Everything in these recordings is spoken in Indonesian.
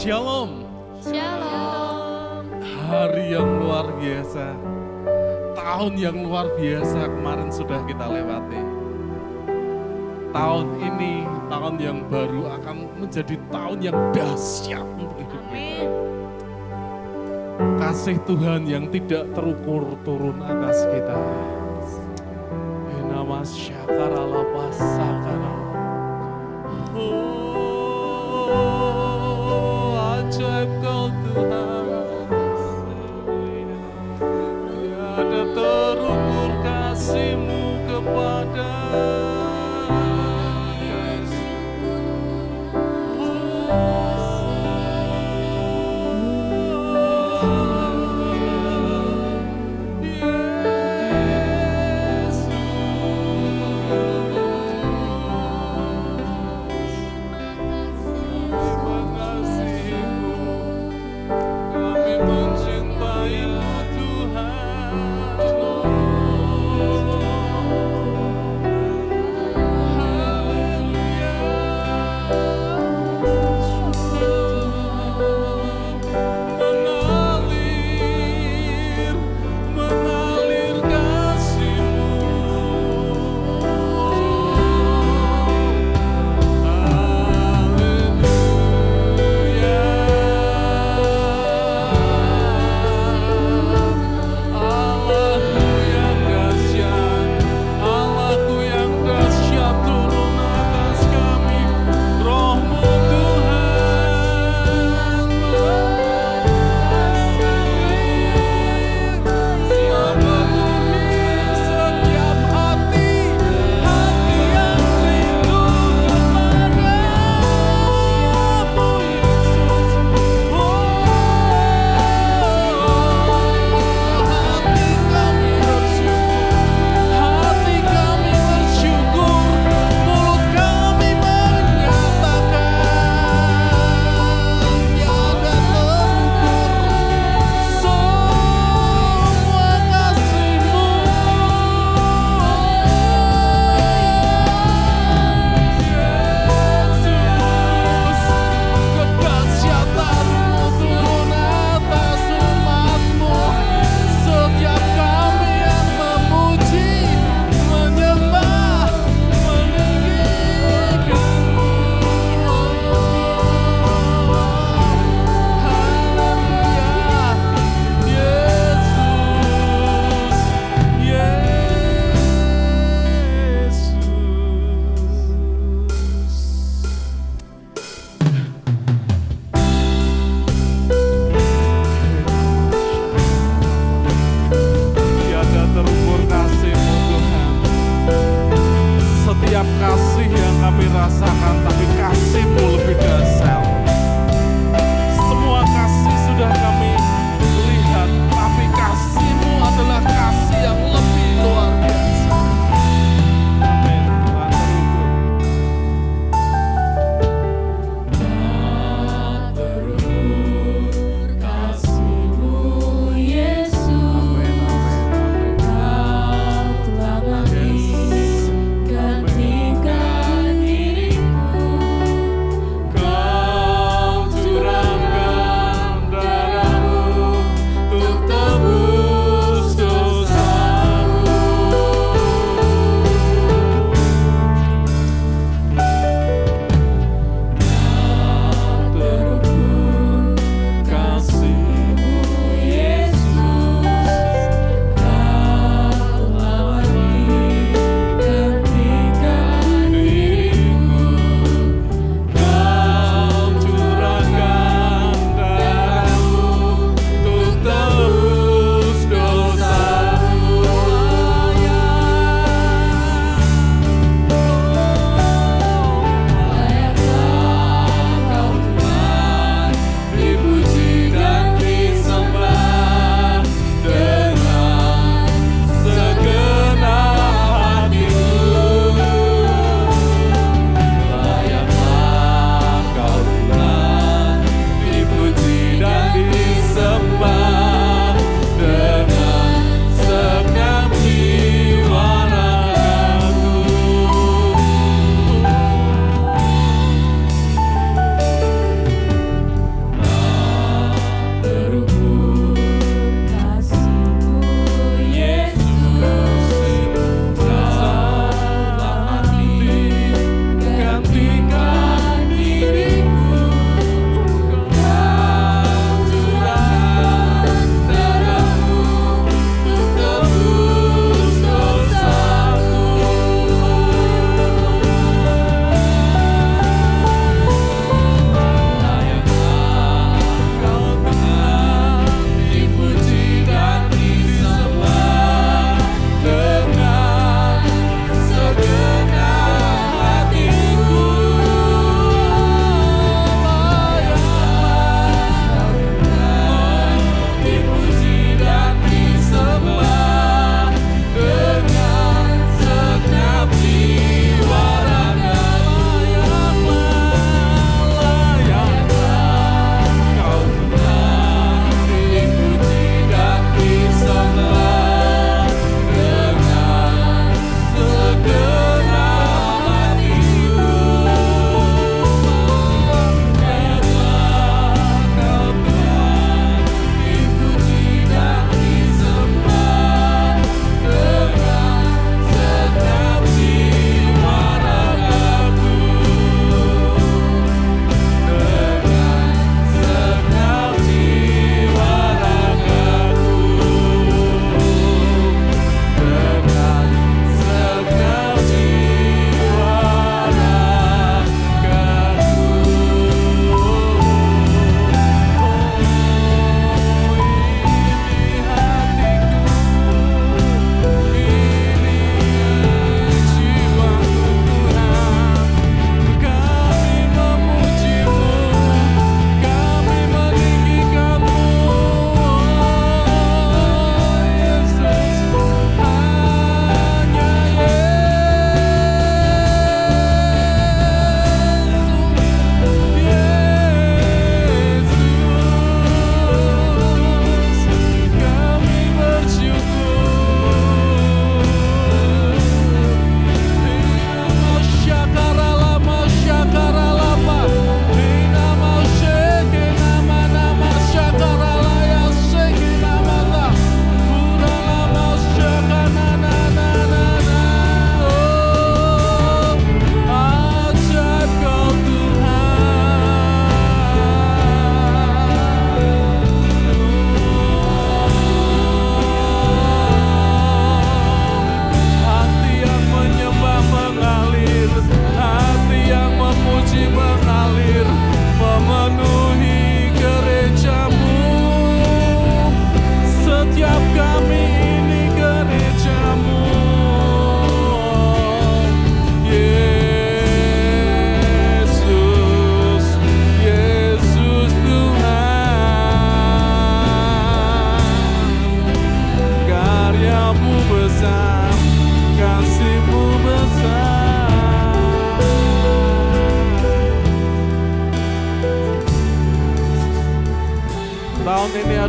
Shalom. Shalom. Hari yang luar biasa, tahun yang luar biasa kemarin sudah kita lewati. Tahun ini, tahun yang baru akan menjadi tahun yang dahsyat untuk hidup kita. Kasih Tuhan yang tidak terukur turun atas kita. Nama syakaralapa sakara. Ajaib kau Tuhan, tiada terukur kasih-Mu kepada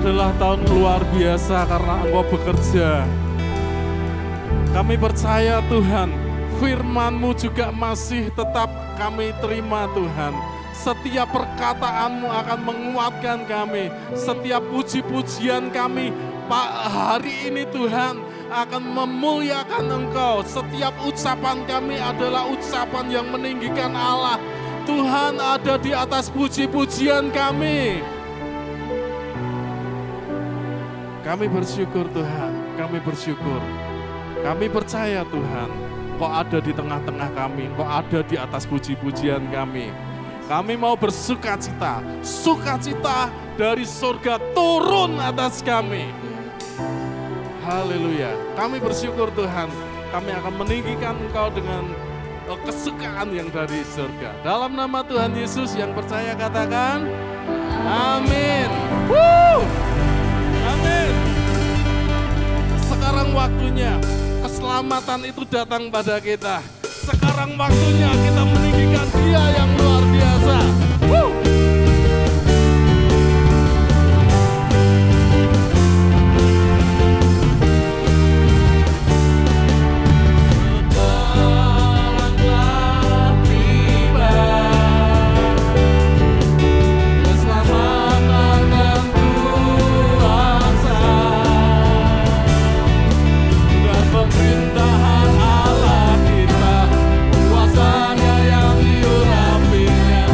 adalah tahun luar biasa karena Engkau bekerja. Kami percaya Tuhan, firman-Mu juga masih tetap kami terima Tuhan. Setiap perkataan-Mu akan menguatkan kami. Setiap puji-pujian kami hari ini Tuhan akan memuliakan Engkau. Setiap ucapan kami adalah ucapan yang meninggikan Allah. Tuhan ada di atas puji-pujian kami. Kami bersyukur Tuhan, kami bersyukur. Kami percaya Tuhan, Engkau ada di tengah-tengah kami, Engkau ada di atas puji-pujian kami. Kami mau bersukacita, sukacita dari surga turun atas kami. Haleluya. Kami bersyukur Tuhan, kami akan meninggikan Engkau dengan kesukaan yang dari surga. Dalam nama Tuhan Yesus yang percaya katakan, amin. Amin. Sekarang waktunya keselamatan itu datang pada kita. Sekarang waktunya kita meninggikan Dia yang luar biasa. Pemerintahan Allah kita, kuasanya yang diurapinya.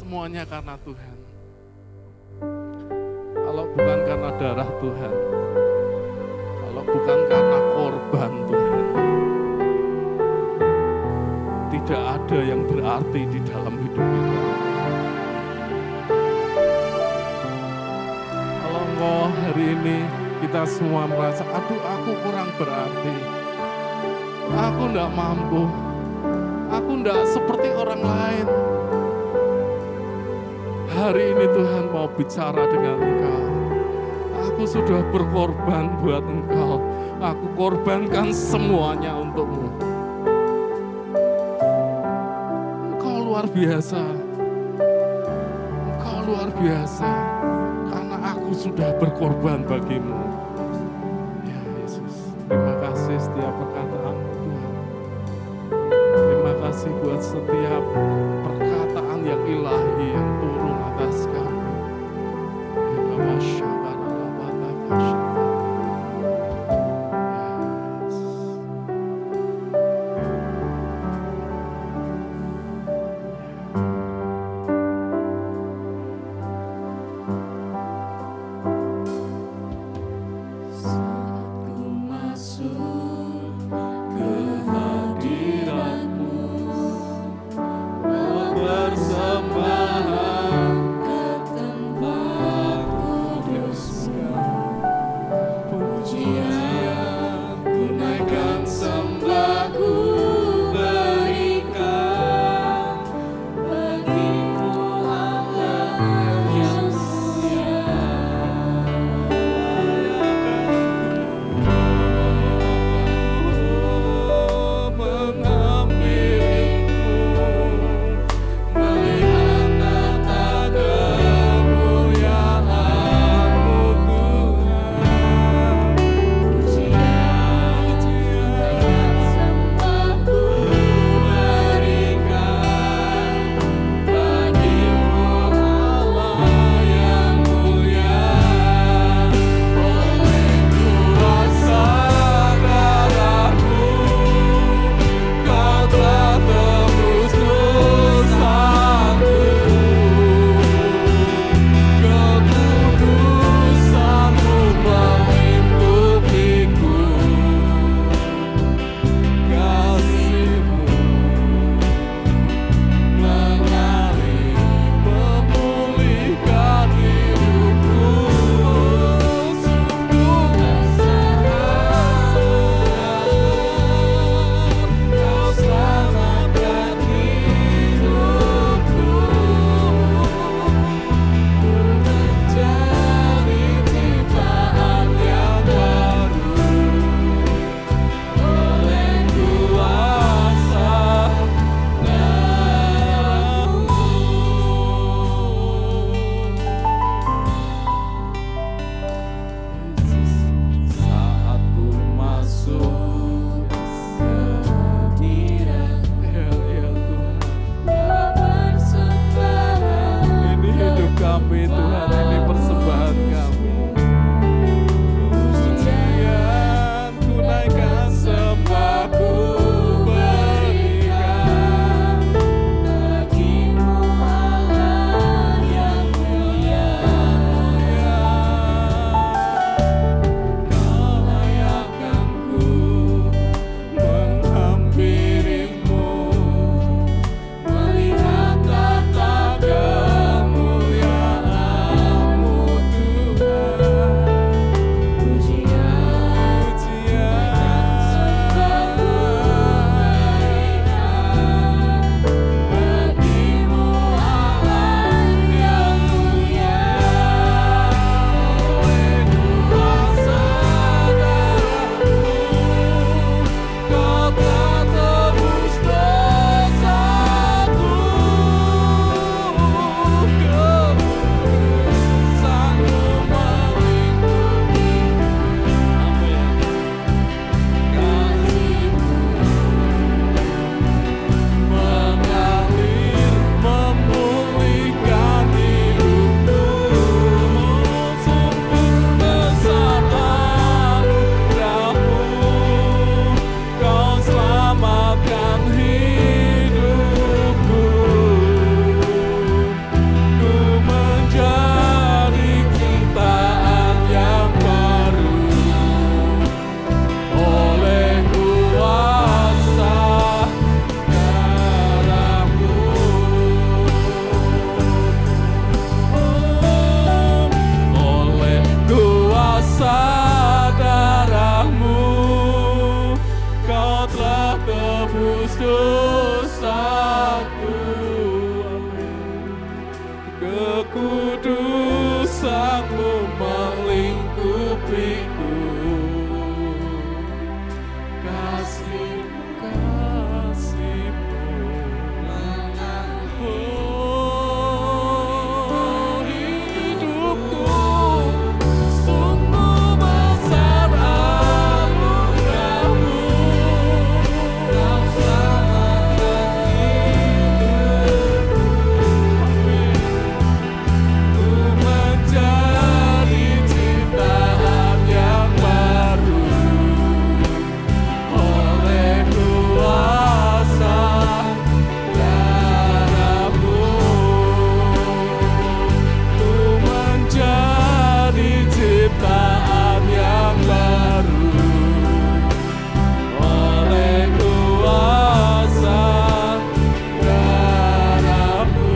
semuanya karena Tuhan. Kalau bukan karena darah Tuhan, kalau bukan karena korban Tuhan, tidak ada yang berarti di dalam hidup kita. Kalau engkau hari ini kita semua merasa, aduh aku kurang berarti, aku enggak mampu, aku enggak seperti orang lain. Hari ini Tuhan mau bicara dengan engkau. Aku sudah berkorban buat engkau. Aku korbankan semuanya untukmu. Engkau luar biasa. Engkau luar biasa. Karena aku sudah berkorban bagimu. Ya Yesus, terima kasih setiap perkataan-Mu Tuhan. Terima kasih buat setiap perkataan yang ilahi yang turun atas kami. Bersembah Kekudusanmu melingkupiku, kasihmu, kasihmu mengaku hidupku, sungguh besar anugerahmu, kau selamatkan hidupku. Ku menjadi ciptaan yang baru oleh kuasa darah-Mu. Ku menjadi ciptaan yang baru oleh kuasa darah-Mu.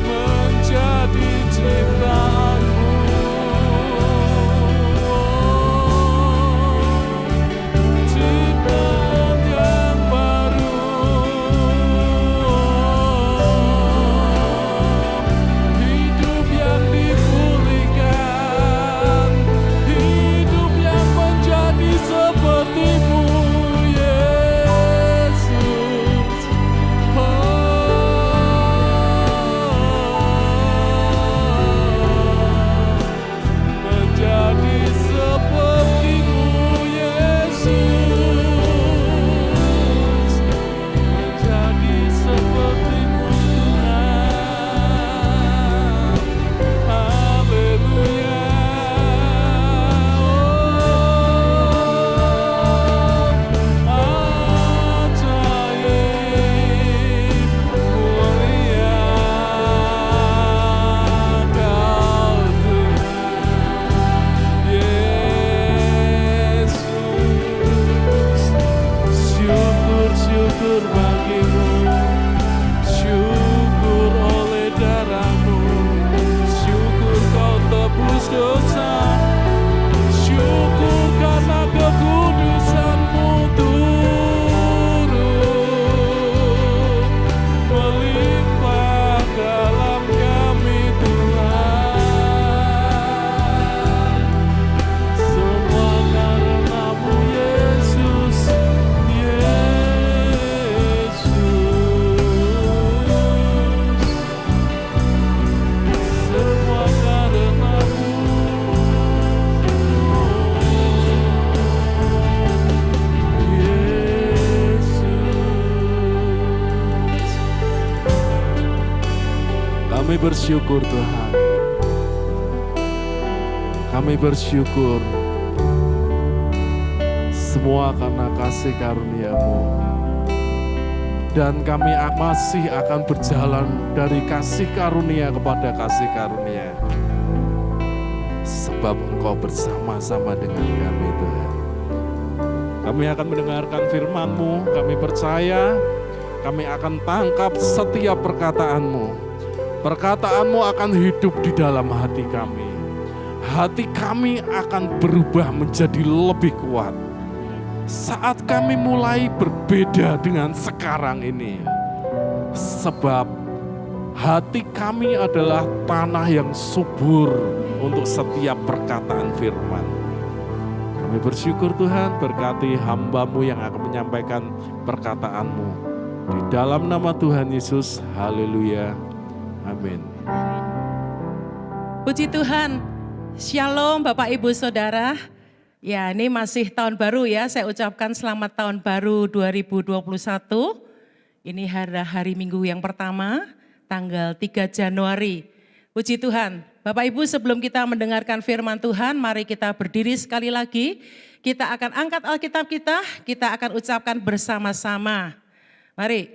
Menjadi ciptaan-Mu, ciptaan yang baru, hidup yang dipulihkan, hidup yang menjadi seperti-Mu, Yesus. Menjadi seperti-Mu, Yesus. Menjadi seperti-Mu, Tuhan. Haleluya. Ajaib, mulia Kau, Tuhan. Yesus, syukur bagi-Mu, syukur oleh darah-Mu, syukur Kau tebus dosa, syukur karena kekudusan-Mu turun melimpah dalam kami, Tuhan. Semua karena-Mu, Yesus, Yesus. Semua karena-Mu, Yesus. Kami bersyukur, Tuhan. Kami bersyukur semua karena kasih karunia-Mu. Dan kami masih akan berjalan dari kasih karunia kepada kasih karunia. Sebab Engkau bersama-sama dengan kami, Tuhan. Kami akan mendengarkan firman-Mu, kami percaya kami akan tangkap setiap perkataan-Mu. Perkataan-Mu akan hidup di dalam hati kami. Hati kami akan berubah menjadi lebih kuat saat kami mulai berbeda dengan sekarang ini. Sebab hati kami adalah tanah yang subur untuk setiap perkataan firman. Kami bersyukur, Tuhan, berkati hamba-Mu yang akan menyampaikan perkataan-Mu. Di dalam nama Tuhan Yesus, haleluya, amin. Puji Tuhan, Shalom Bapak Ibu Saudara. Ya, ini masih tahun baru ya, saya ucapkan selamat tahun baru 2021. Ini hari Minggu yang pertama, tanggal 3 Januari. Puji Tuhan, Bapak Ibu sebelum kita mendengarkan firman Tuhan, mari kita berdiri sekali lagi. Kita akan angkat Alkitab kita akan ucapkan bersama-sama. Mari,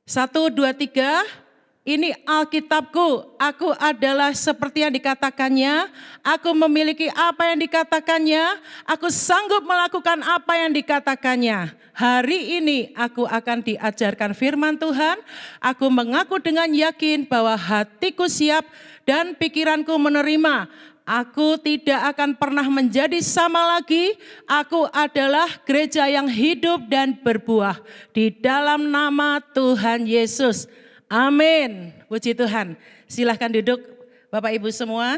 1, 2, 3. Ini Alkitabku, aku adalah seperti yang dikatakannya, aku memiliki apa yang dikatakannya, aku sanggup melakukan apa yang dikatakannya. Hari ini aku akan diajarkan firman Tuhan, aku mengaku dengan yakin bahwa hatiku siap dan pikiranku menerima Aku tidak akan pernah menjadi sama lagi. Aku adalah gereja yang hidup dan berbuah di dalam nama Tuhan Yesus. Amin. Puji Tuhan. Silahkan duduk Bapak Ibu semua.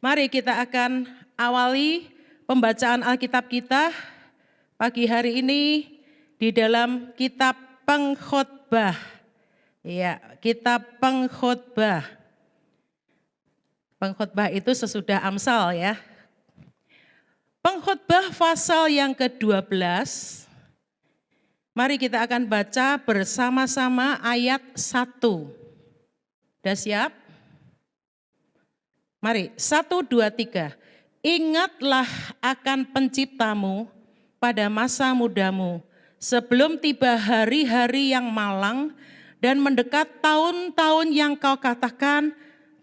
Mari kita akan awali pembacaan Alkitab kita pagi hari ini di dalam kitab Pengkhotbah. Ya, kitab Pengkhotbah. Pengkhotbah itu sesudah Amsal ya. Pengkhotbah pasal yang ke-12. Mari kita akan baca bersama-sama ayat 1. Sudah siap? Mari, 1, 2, 3. Ingatlah akan penciptamu pada masa mudamu, sebelum tiba hari-hari yang malang dan mendekat tahun-tahun yang kau katakan,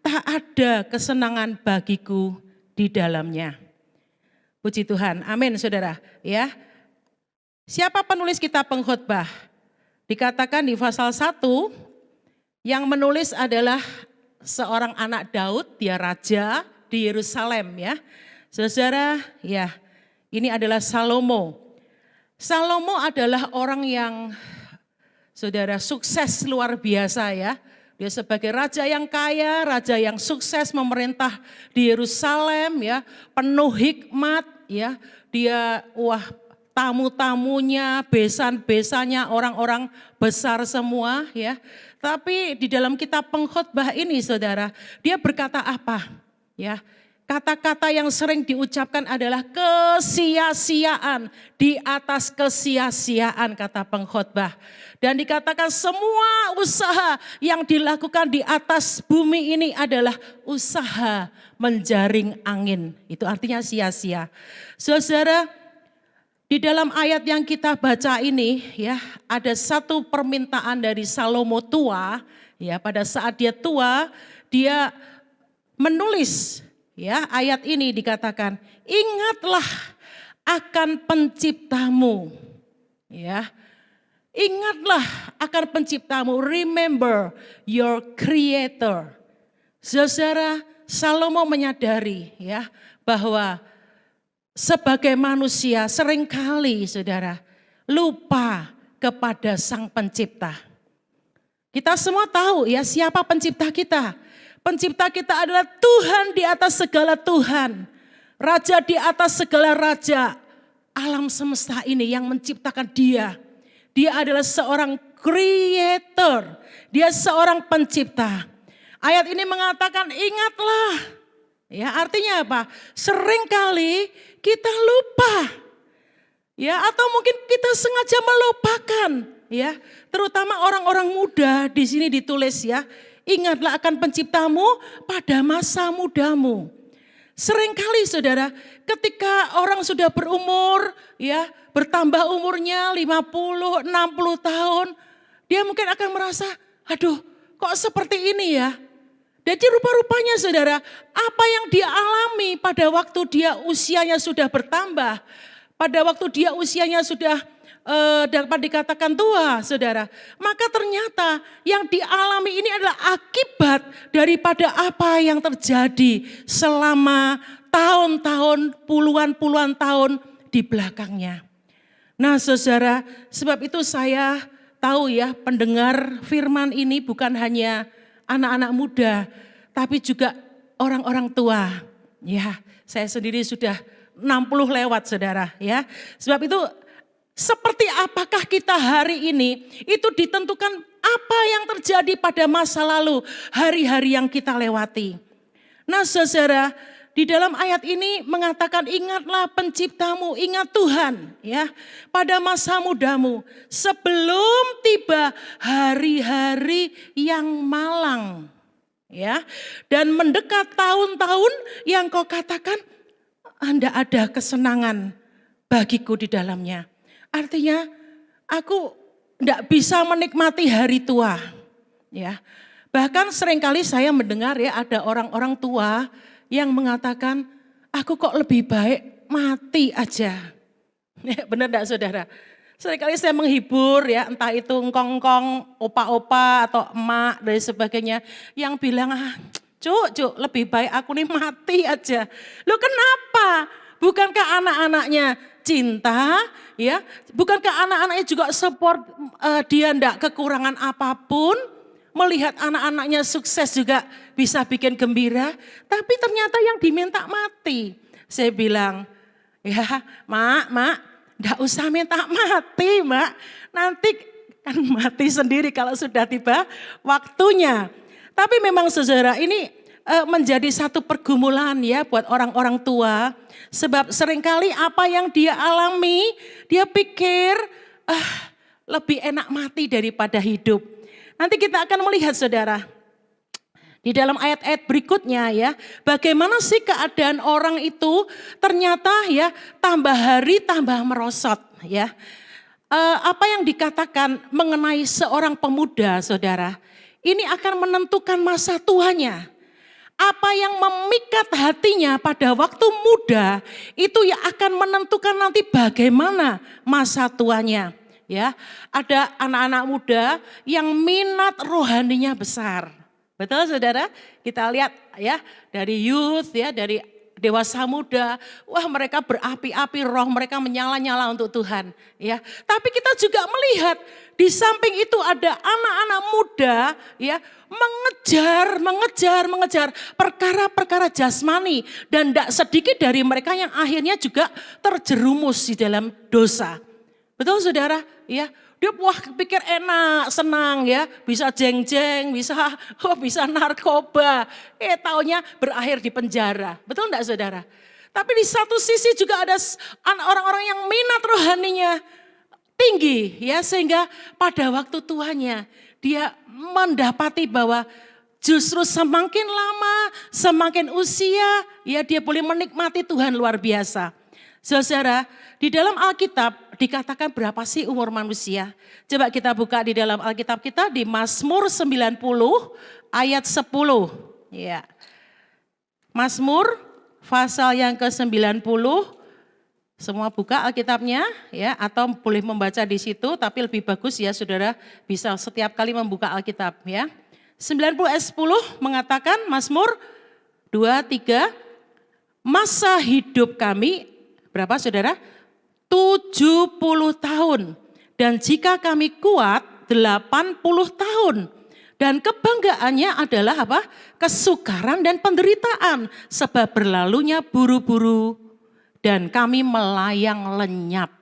tak ada kesenangan bagiku di dalamnya. Puji Tuhan, amin saudara. Ya, siapa penulis kitab Pengkhotbah? Dikatakan di pasal 1, yang menulis adalah seorang anak Daud, dia raja di Yerusalem ya. Saudara, ya ini adalah Salomo. Salomo adalah orang yang saudara sukses luar biasa ya. Dia sebagai raja yang kaya, raja yang sukses memerintah di Yerusalem ya, penuh hikmat ya. Dia tamu-tamunya, besan-besannya orang-orang besar semua ya. Tapi di dalam kitab Pengkhotbah ini saudara, dia berkata apa? Ya, kata-kata yang sering diucapkan adalah kesia-siaan, di atas kesia-siaan kata pengkhotbah. Dan dikatakan semua usaha yang dilakukan di atas bumi ini adalah usaha menjaring angin. Itu artinya sia-sia. Saudara, di dalam ayat yang kita baca ini ya, ada satu permintaan dari Salomo tua. Ya, pada saat dia tua, dia menulis ya, ayat ini dikatakan, ingatlah akan penciptamu. Ya. Ingatlah akan penciptamu, remember your creator. Saudara, Salomo menyadari ya bahwa sebagai manusia seringkali saudara lupa kepada Sang Pencipta. Kita semua tahu ya siapa pencipta kita. Pencipta kita adalah Tuhan di atas segala Tuhan. Raja di atas segala raja. Alam semesta ini yang menciptakan dia. Dia adalah seorang creator. Dia seorang pencipta. Ayat ini mengatakan ingatlah. Ya, artinya apa? Seringkali kita lupa. Ya, atau mungkin kita sengaja melupakan, ya. Terutama orang-orang muda di sini ditulis ya. Ingatlah akan penciptamu pada masa mudamu. Seringkali saudara, ketika orang sudah berumur, ya, bertambah umurnya 50, 60 tahun, dia mungkin akan merasa, aduh kok seperti ini ya. Jadi rupa-rupanya saudara, apa yang dia alami pada waktu dia usianya sudah bertambah, pada waktu dia usianya sudah dapat dikatakan tua saudara, maka ternyata yang dialami ini adalah akibat daripada apa yang terjadi selama tahun-tahun, puluhan tahun di belakangnya. Nah saudara, sebab itu saya tahu ya pendengar firman ini bukan hanya anak-anak muda, tapi juga orang-orang tua. Ya, saya sendiri sudah 60 lewat saudara ya. Sebab itu seperti apakah kita hari ini itu ditentukan apa yang terjadi pada masa lalu, hari-hari yang kita lewati. Nah saudara, di dalam ayat ini mengatakan ingatlah penciptamu, ingat Tuhan ya pada masa mudamu sebelum tiba hari-hari yang malang ya dan mendekat tahun-tahun yang kau katakan tidak ada kesenangan bagiku di dalamnya. Artinya aku tidak bisa menikmati hari tua ya. Bahkan seringkali saya mendengar ya ada orang-orang tua yang mengatakan, aku kok lebih baik mati aja. Ya, benar enggak saudara? Seringkali saya menghibur ya, entah itu ngkong-ngkong, opa-opa atau emak dan sebagainya. Yang bilang, Cuk, lebih baik aku nih mati aja. Loh kenapa? Bukankah anak-anaknya cinta, ya? Bukankah anak-anaknya juga support dia ndak kekurangan apapun? Melihat anak-anaknya sukses juga bisa bikin gembira. Tapi ternyata yang diminta mati. Saya bilang, ya mak, ndak usah minta mati mak. Nanti kan mati sendiri kalau sudah tiba waktunya. Tapi memang saudara ini menjadi satu pergumulan ya buat orang-orang tua. Sebab seringkali apa yang dia alami, dia pikir lebih enak mati daripada hidup. Nanti kita akan melihat saudara, di dalam ayat-ayat berikutnya ya, bagaimana sih keadaan orang itu ternyata ya tambah hari tambah merosot ya. Apa yang dikatakan mengenai seorang pemuda saudara, ini akan menentukan masa tuanya. Apa yang memikat hatinya pada waktu muda itu ya akan menentukan nanti bagaimana masa tuanya. Ya, ada anak-anak muda yang minat rohaninya besar. Betul saudara? Kita lihat ya dari youth ya, dari dewasa muda, wah mereka berapi-api, roh mereka menyala-nyala untuk Tuhan. Ya, tapi kita juga melihat di samping itu ada anak-anak muda ya mengejar perkara-perkara jasmani dan tidak sedikit dari mereka yang akhirnya juga terjerumus di dalam dosa. Betul saudara? Ya, dia pikir enak, senang ya, bisa jeng-jeng, bisa narkoba. Taunya berakhir di penjara. Betul enggak saudara? Tapi di satu sisi juga ada orang-orang yang minat rohaninya tinggi ya, sehingga pada waktu tuanya dia mendapati bahwa justru semakin lama, semakin usia ya dia boleh menikmati Tuhan luar biasa. Saudara, di dalam Alkitab dikatakan berapa sih umur manusia? Coba kita buka di dalam Alkitab kita di Mazmur 90 ayat 10. Ya. Mazmur pasal yang ke-90. Semua buka Alkitabnya ya, atau boleh membaca di situ, tapi lebih bagus ya saudara bisa setiap kali membuka Alkitab ya. 90 ayat 10 mengatakan Mazmur 2:3, masa hidup kami berapa saudara? 70 tahun. Dan jika kami kuat 80 tahun. Dan kebanggaannya adalah apa? Kesukaran dan penderitaan. Sebab berlalunya buru-buru dan kami melayang lenyap.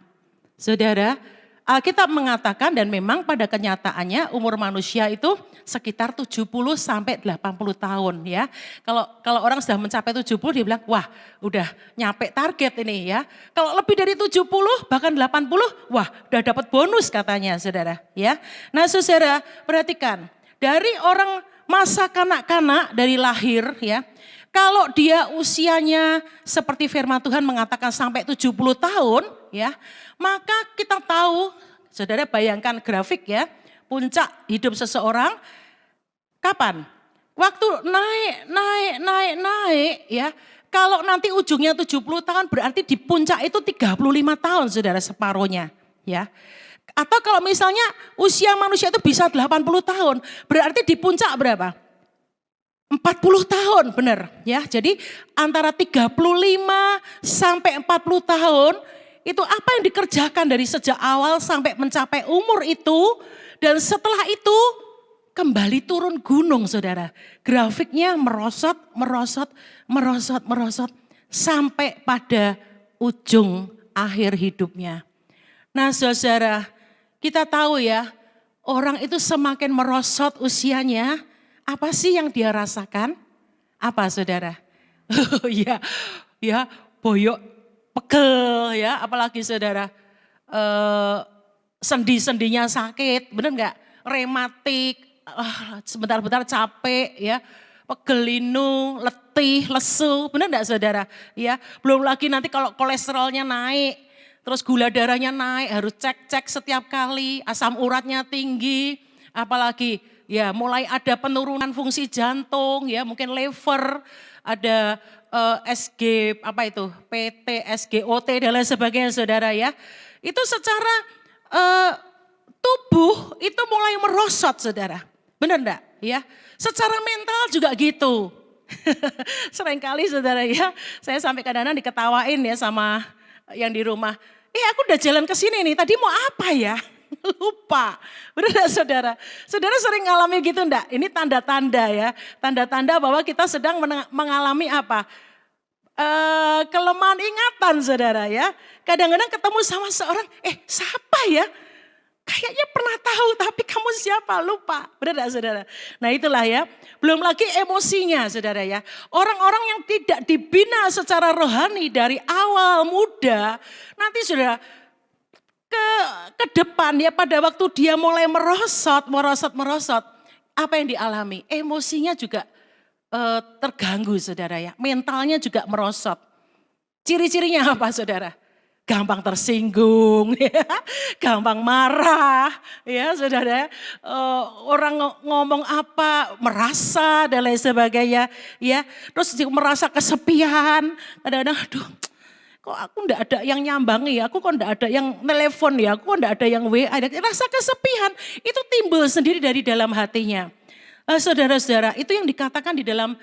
Saudara, Alkitab mengatakan dan memang pada kenyataannya umur manusia itu sekitar 70 sampai 80 tahun ya. Kalau orang sudah mencapai 70 dia bilang wah udah nyampe target ini ya. Kalau lebih dari 70 bahkan 80 wah udah dapat bonus katanya saudara ya. Nah saudara perhatikan dari orang masa kanak-kanak dari lahir ya. Kalau dia usianya seperti firman Tuhan mengatakan sampai 70 tahun ya, maka kita tahu, saudara bayangkan grafik ya, puncak hidup seseorang kapan? Waktu naik ya. Kalau nanti ujungnya 70 tahun berarti di puncak itu 35 tahun saudara separohnya ya. Atau kalau misalnya usia manusia itu bisa 80 tahun, berarti di puncak berapa? 40 tahun benar ya. Jadi antara 35 sampai 40 tahun itu apa yang dikerjakan dari sejak awal sampai mencapai umur itu. Dan setelah itu kembali turun gunung saudara. Grafiknya merosot sampai pada ujung akhir hidupnya. Nah saudara kita tahu ya orang itu semakin merosot usianya. Apa sih yang dia rasakan? Apa saudara? ya boyok, pegel ya, apalagi saudara sendi-sendinya sakit, benar enggak? Rematik, sebentar-bentar capek ya, pegel linu, letih, lesu, benar enggak saudara? Ya, belum lagi nanti kalau kolesterolnya naik, terus gula darahnya naik, harus cek-cek setiap kali, asam uratnya tinggi, apalagi ya mulai ada penurunan fungsi jantung ya mungkin liver, ada SG apa itu PT, SGOT dan lain sebagainya saudara ya. Itu secara tubuh itu mulai merosot saudara. Benar enggak ya? Secara mental juga gitu Seringkali saudara ya, saya sampai kadang-kadang diketawain ya sama yang di rumah. Aku udah jalan ke sini nih, tadi mau apa ya? Lupa. Benar enggak saudara? Saudara sering ngalami gitu enggak? Ini tanda-tanda ya. Tanda-tanda bahwa kita sedang mengalami apa? Kelemahan ingatan saudara ya. Kadang-kadang ketemu sama seorang, siapa ya? Kayaknya pernah tahu tapi kamu siapa? Lupa. Benar enggak saudara? Nah itulah ya. Belum lagi emosinya saudara ya. Orang-orang yang tidak dibina secara rohani dari awal muda. Nanti saudara ke depan ya pada waktu dia mulai merosot. Apa yang dialami? Emosinya juga terganggu saudara ya. Mentalnya juga merosot. Ciri-cirinya apa saudara? Gampang tersinggung, ya, gampang marah, ya saudara. Orang ngomong apa, merasa dan lain sebagainya, ya. Terus merasa kesepian, kadang-kadang, aduh, kok aku enggak ada yang nyambangi ya, aku kok enggak ada yang telepon ya, aku kok enggak ada yang WA, rasa kesepian itu timbul sendiri dari dalam hatinya. Saudara-saudara, itu yang dikatakan di dalam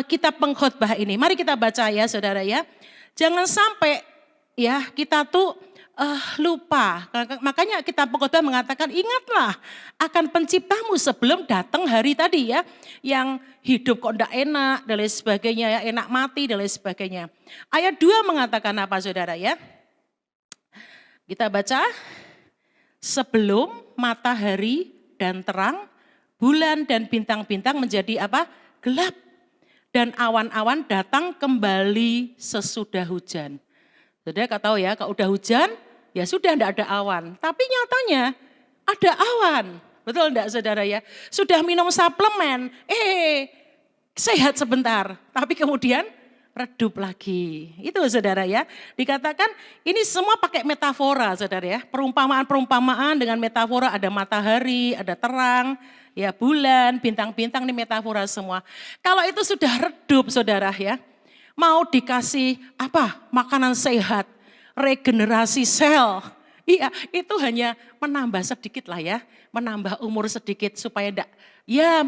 kitab pengkhotbah ini. Mari kita baca ya saudara ya. Jangan sampai ya kita tuh lupa. Makanya kitab pengkhotbah mengatakan ingatlah akan penciptamu sebelum datang hari tadi ya. Yang hidup kok enggak enak dan lain sebagainya ya. Enak mati dan lain sebagainya. Ayat 2 mengatakan apa saudara ya. Kita baca. Sebelum matahari dan terang, bulan dan bintang-bintang menjadi apa? Gelap. Dan awan-awan datang kembali sesudah hujan. Saudara tahu ya, kalau udah hujan ya sudah enggak ada awan. Tapi nyatanya ada awan. Betul enggak saudara ya? Sudah minum suplemen, sehat sebentar. Tapi kemudian redup lagi. Itu saudara ya. Dikatakan ini semua pakai metafora saudara ya. Perumpamaan-perumpamaan dengan metafora, ada matahari, ada terang, ya bulan, bintang-bintang ini metafora semua. Kalau itu sudah redup saudara ya. Mau dikasih apa? Makanan sehat, regenerasi sel. Iya, itu hanya menambah sedikit lah ya, menambah umur sedikit supaya enggak ya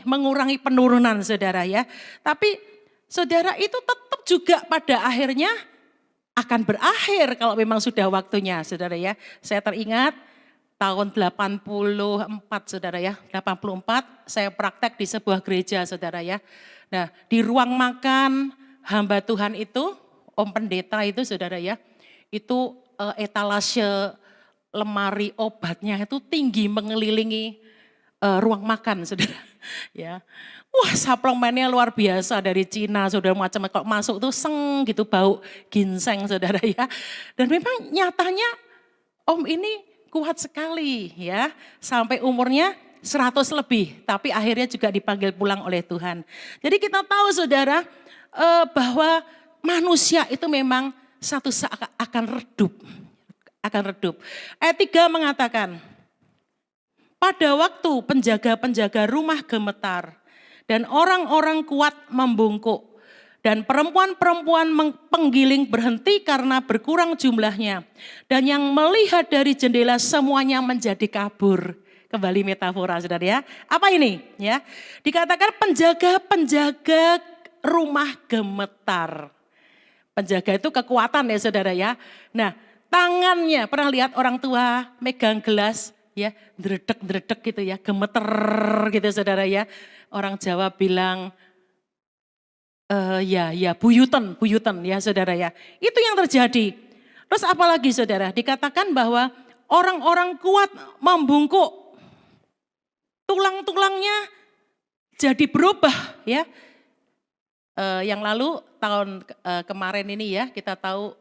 mengurangi penurunan saudara ya. Tapi saudara itu tetap juga pada akhirnya akan berakhir kalau memang sudah waktunya saudara ya. Saya teringat tahun 84 saudara ya, 84 saya praktek di sebuah gereja saudara ya. Nah di ruang makan hamba Tuhan itu, Om Pendeta itu saudara ya, itu etalase lemari obatnya itu tinggi mengelilingi ruang makan saudara. Ya, wah suplemennya luar biasa dari Cina saudara, macam kok masuk tuh seng gitu bau ginseng saudara ya. Dan memang nyatanya Om ini kuat sekali ya, sampai umurnya 100 lebih, tapi akhirnya juga dipanggil pulang oleh Tuhan. Jadi kita tahu saudara bahwa manusia itu memang satu saat akan redup. Ayat 3 mengatakan, pada waktu penjaga-penjaga rumah gemetar dan orang-orang kuat membungkuk dan perempuan-perempuan penggiling berhenti karena berkurang jumlahnya dan yang melihat dari jendela semuanya menjadi kabur. Kembali metafora saudara ya. Apa ini? Ya, dikatakan penjaga-penjaga rumah gemetar. Penjaga itu kekuatan ya saudara ya. Nah tangannya, pernah lihat orang tua megang gelas ya, dredek gitu ya, gemeter gitu saudara ya. Orang Jawa bilang ya buyutan ya saudara ya. Itu yang terjadi. Terus apalagi saudara, dikatakan bahwa orang-orang kuat membungkuk. Tulang-tulangnya jadi berubah ya. Yang lalu tahun kemarin ini ya kita tahu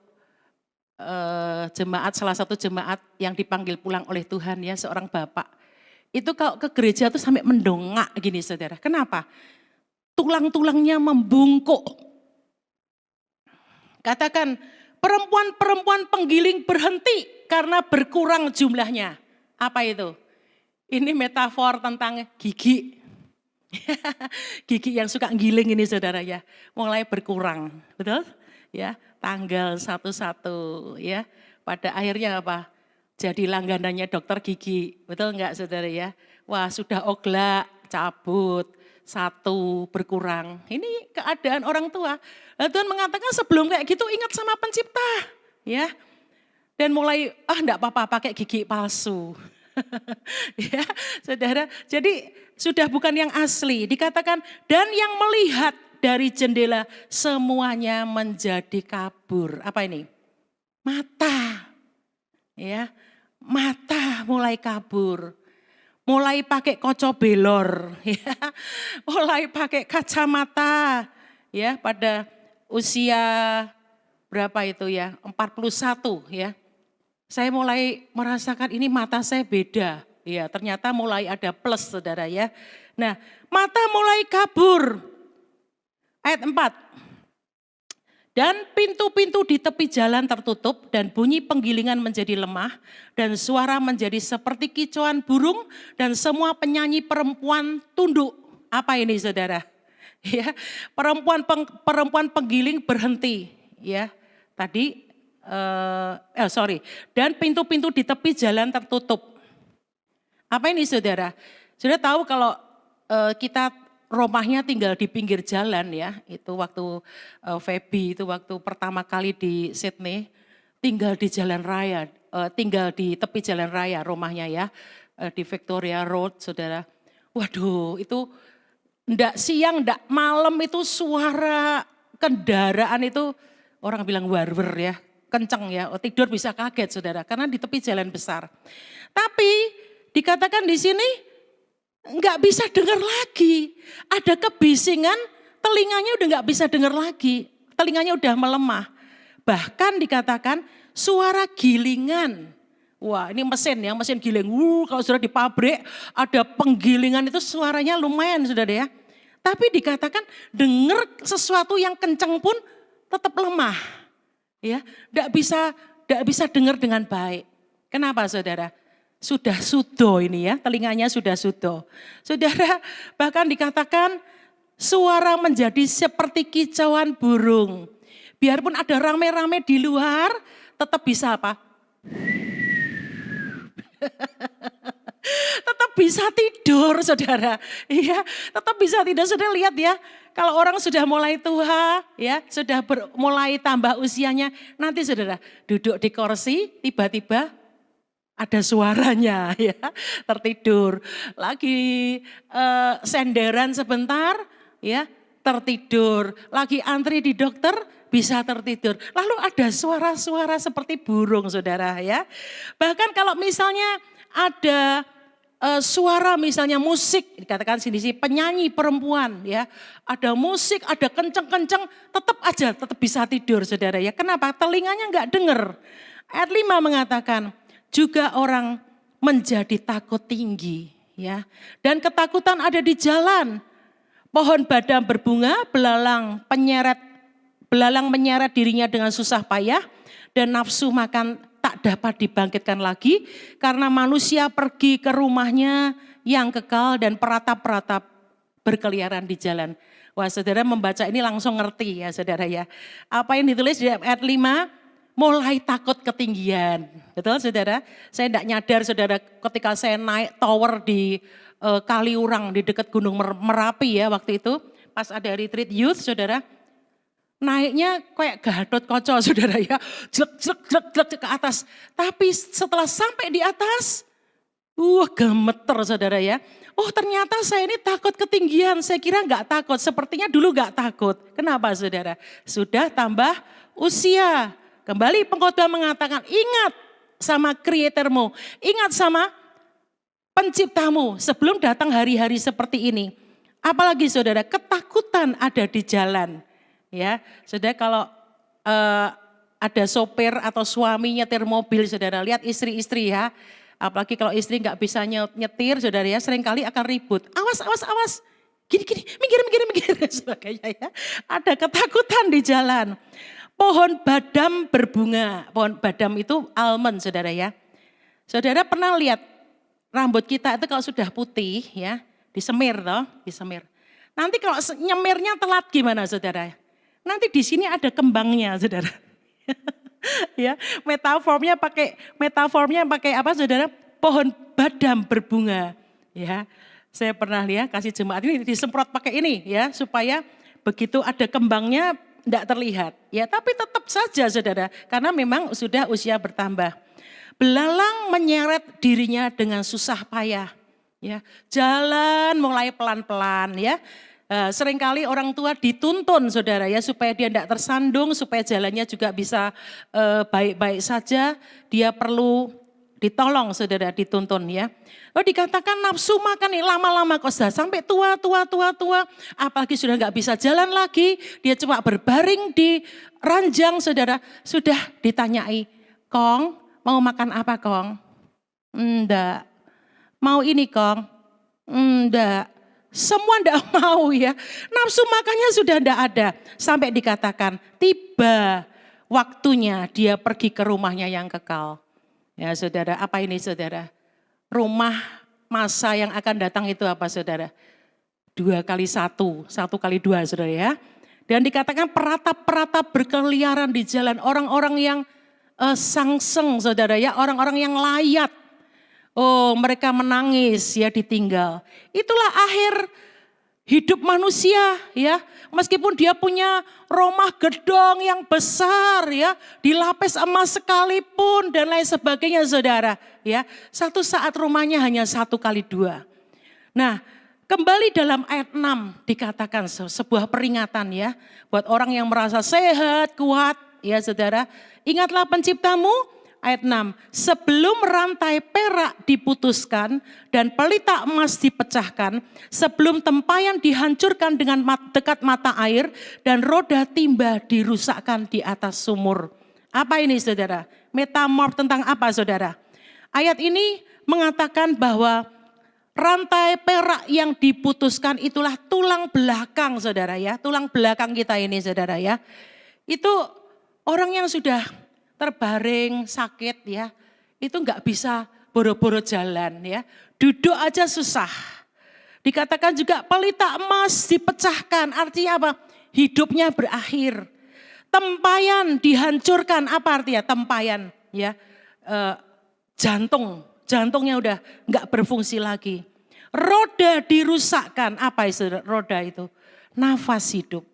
salah satu jemaat yang dipanggil pulang oleh Tuhan ya, seorang bapak. Itu kalau ke gereja tuh sampai mendongak gini saudara. Kenapa? Tulang-tulangnya membungkuk. Katakan perempuan-perempuan penggiling berhenti karena berkurang jumlahnya. Apa itu? Ini metafor tentang gigi. Gigi yang suka giling ini saudara ya, mulai berkurang. Betul? Ya, tanggal 1 ya. Pada akhirnya apa? Jadi langganannya dokter gigi. Betul enggak saudara ya? Wah, sudah oglak, cabut. satu berkurang. Ini keadaan orang tua. Nah, Tuhan mengatakan sebelum kayak gitu ingat sama pencipta. Ya. Dan mulai, enggak apa-apa pakai gigi palsu. Ya, saudara. Jadi sudah bukan yang asli. Dikatakan, dan yang melihat dari jendela semuanya menjadi kabur. Apa ini? Mata. Ya, mata mulai kabur. Mulai pakai kocobelor, ya. Mulai pakai kacamata, ya, pada usia berapa itu ya, 41 ya. Saya mulai merasakan ini mata saya beda, ya, ternyata mulai ada plus saudara ya. Nah, mata mulai kabur. Ayat 4. Dan pintu-pintu di tepi jalan tertutup dan bunyi penggilingan menjadi lemah dan suara menjadi seperti kicauan burung dan semua penyanyi perempuan tunduk. Apa ini saudara? Ya, perempuan penggiling berhenti. Ya, tadi dan pintu-pintu di tepi jalan tertutup. Apa ini saudara? Saudara tahu kalau kita rumahnya tinggal di pinggir jalan ya, itu waktu Feby itu waktu pertama kali di Sydney, tinggal di jalan raya, tinggal di tepi jalan raya rumahnya ya, di Victoria Road saudara. Waduh itu ndak siang ndak malam itu suara kendaraan itu orang bilang warwer ya, kenceng ya, tidur bisa kaget saudara, karena di tepi jalan besar. Tapi dikatakan di sini, nggak bisa dengar lagi. Ada kebisingan, telinganya udah nggak bisa dengar lagi. Telinganya udah melemah. Bahkan dikatakan suara gilingan. Wah ini mesin ya, mesin giling. Kalau sudah di pabrik ada penggilingan itu suaranya lumayan sudah deh ya. Tapi dikatakan dengar sesuatu yang kencang pun tetap lemah. Ya, nggak bisa dengar dengan baik. Kenapa saudara? Sudah sudo ini ya, telinganya sudah sudo. Saudara, bahkan dikatakan suara menjadi seperti kicauan burung. Biarpun ada rame-rame di luar, tetap bisa apa? Tetap bisa tidur saudara. Iya, tetap bisa tidur. Saudara lihat ya, kalau orang sudah mulai tua, ya sudah mulai tambah usianya, nanti saudara duduk di kursi, tiba-tiba ada suaranya ya, tertidur. Lagi senderan sebentar ya, tertidur. Lagi antri di dokter bisa tertidur. Lalu ada suara-suara seperti burung saudara ya. Bahkan kalau misalnya ada suara misalnya musik, dikatakan sini penyanyi perempuan ya. Ada musik, ada kenceng-kenceng, tetap bisa tidur saudara ya. Kenapa? Telinganya enggak dengar. Ayat 5 mengatakan, juga orang menjadi takut tinggi ya. Dan ketakutan ada di jalan. Pohon badam berbunga, belalang menyeret dirinya dengan susah payah dan nafsu makan tak dapat dibangkitkan lagi karena manusia pergi ke rumahnya yang kekal dan peratap-peratap berkeliaran di jalan. Wah saudara membaca ini langsung ngerti ya saudara ya. Apa yang ditulis di ayat 5? Mulai takut ketinggian, betul saudara? Saya tidak nyadar saudara ketika saya naik tower di Kaliurang di dekat Gunung Merapi ya waktu itu. Pas ada retreat youth saudara, naiknya kayak Gatot Kaca saudara ya, jelek ke atas. Tapi setelah sampai di atas, gemeter saudara ya. Oh ternyata saya ini takut ketinggian, saya kira nggak takut, sepertinya dulu nggak takut. Kenapa saudara? Sudah tambah usia. Kembali pengkhotbah mengatakan ingat sama kreatormu, ingat sama penciptamu sebelum datang hari-hari seperti ini. Apalagi saudara, ketakutan ada di jalan. Ya, saudara kalau ada sopir atau suami nyetir mobil saudara, lihat istri-istri ya. Apalagi kalau istri nggak bisa nyetir saudara ya, seringkali akan ribut. Awas. Gini, minggir sebagainya ya. Ada ketakutan di jalan. Pohon badam berbunga, pohon badam itu almond saudara ya. Saudara pernah lihat rambut kita itu kalau sudah putih ya, disemir toh, disemir. Nanti kalau nyemirnya telat gimana saudara? Nanti di sini ada kembangnya saudara. Ya, metafornya pakai apa saudara? Pohon badam berbunga ya. Saya pernah lihat kasih jemaat ini disemprot pakai ini ya, supaya begitu ada kembangnya tidak terlihat. Ya, tapi tetap saja saudara, karena memang sudah usia bertambah. Belalang menyeret dirinya dengan susah payah. Ya, jalan mulai pelan-pelan ya. Seringkali orang tua dituntun saudara ya, supaya dia tidak tersandung, supaya jalannya juga bisa baik-baik saja. Dia perlu ditolong saudara, dituntun ya. Dikatakan nafsu makan nih lama-lama kok sampai tua, apalagi sudah nggak bisa jalan lagi, dia cuma berbaring di ranjang saudara, sudah ditanyai, Kong mau makan apa Kong? Enggak. Mau ini Kong? Enggak. Semua enggak mau ya, nafsu makannya sudah enggak ada, sampai dikatakan tiba waktunya dia pergi ke rumahnya yang kekal. Ya saudara, apa ini saudara? Rumah masa yang akan datang itu apa saudara? 2 kali 1, 1 kali 2 saudara ya. Dan dikatakan peratap-peratap berkeliaran di jalan, orang-orang yang sangseng saudara ya, orang-orang yang layat. Oh mereka menangis ya, ditinggal. Itulah akhir hidup manusia ya, meskipun dia punya rumah gedong yang besar ya, dilapis emas sekalipun dan lain sebagainya saudara ya. Satu saat rumahnya hanya 1 kali 2. Nah kembali dalam ayat 6 dikatakan sebuah peringatan ya, buat orang yang merasa sehat, kuat ya saudara. Ingatlah penciptamu. Ayat 6, sebelum rantai perak diputuskan dan pelita emas dipecahkan, sebelum tempayan dihancurkan dengan dekat mata air dan roda timba dirusakkan di atas sumur. Apa ini saudara? Metamorf tentang apa saudara? Ayat ini mengatakan bahwa rantai perak yang diputuskan itulah tulang belakang saudara ya, tulang belakang kita ini saudara ya. Itu orang yang sudah terbaring sakit ya, itu nggak bisa boro-boro jalan ya, duduk aja susah. Dikatakan juga pelita emas dipecahkan, artinya apa? Hidupnya berakhir. Tempayan dihancurkan, apa artinya tempayan ya? Jantungnya udah nggak berfungsi lagi. Roda dirusakkan, apa itu roda itu? Nafas hidup.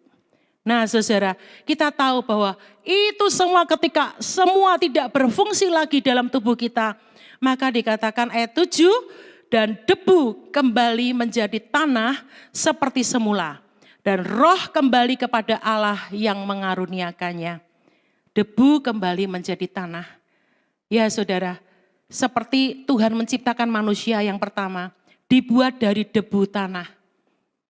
Nah saudara, kita tahu bahwa itu semua ketika semua tidak berfungsi lagi dalam tubuh kita, maka dikatakan ayat 7, dan debu kembali menjadi tanah seperti semula, dan roh kembali kepada Allah yang mengaruniakannya. Debu kembali menjadi tanah. Ya saudara, seperti Tuhan menciptakan manusia yang pertama, dibuat dari debu tanah.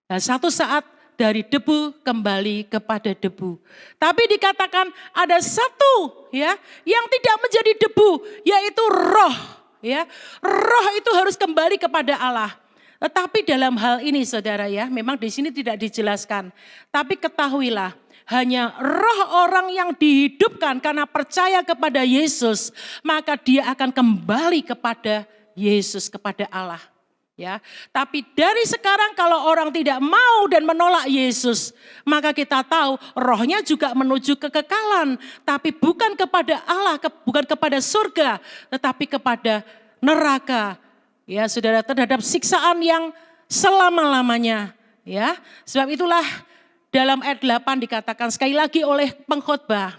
Dan satu saat dari debu kembali kepada debu. Tapi dikatakan ada satu ya yang tidak menjadi debu, yaitu roh ya. Roh itu harus kembali kepada Allah. Tetapi dalam hal ini saudara ya, memang di sini tidak dijelaskan. Tapi ketahuilah, hanya roh orang yang dihidupkan karena percaya kepada Yesus, maka dia akan kembali kepada Yesus, kepada Allah. Ya, tapi dari sekarang kalau orang tidak mau dan menolak Yesus, maka kita tahu rohnya juga menuju kekekalan, tapi bukan kepada Allah, bukan kepada surga, tetapi kepada neraka. Ya, saudara, terhadap siksaan yang selama-lamanya. Ya, sebab itulah dalam ayat 8 dikatakan sekali lagi oleh pengkhotbah,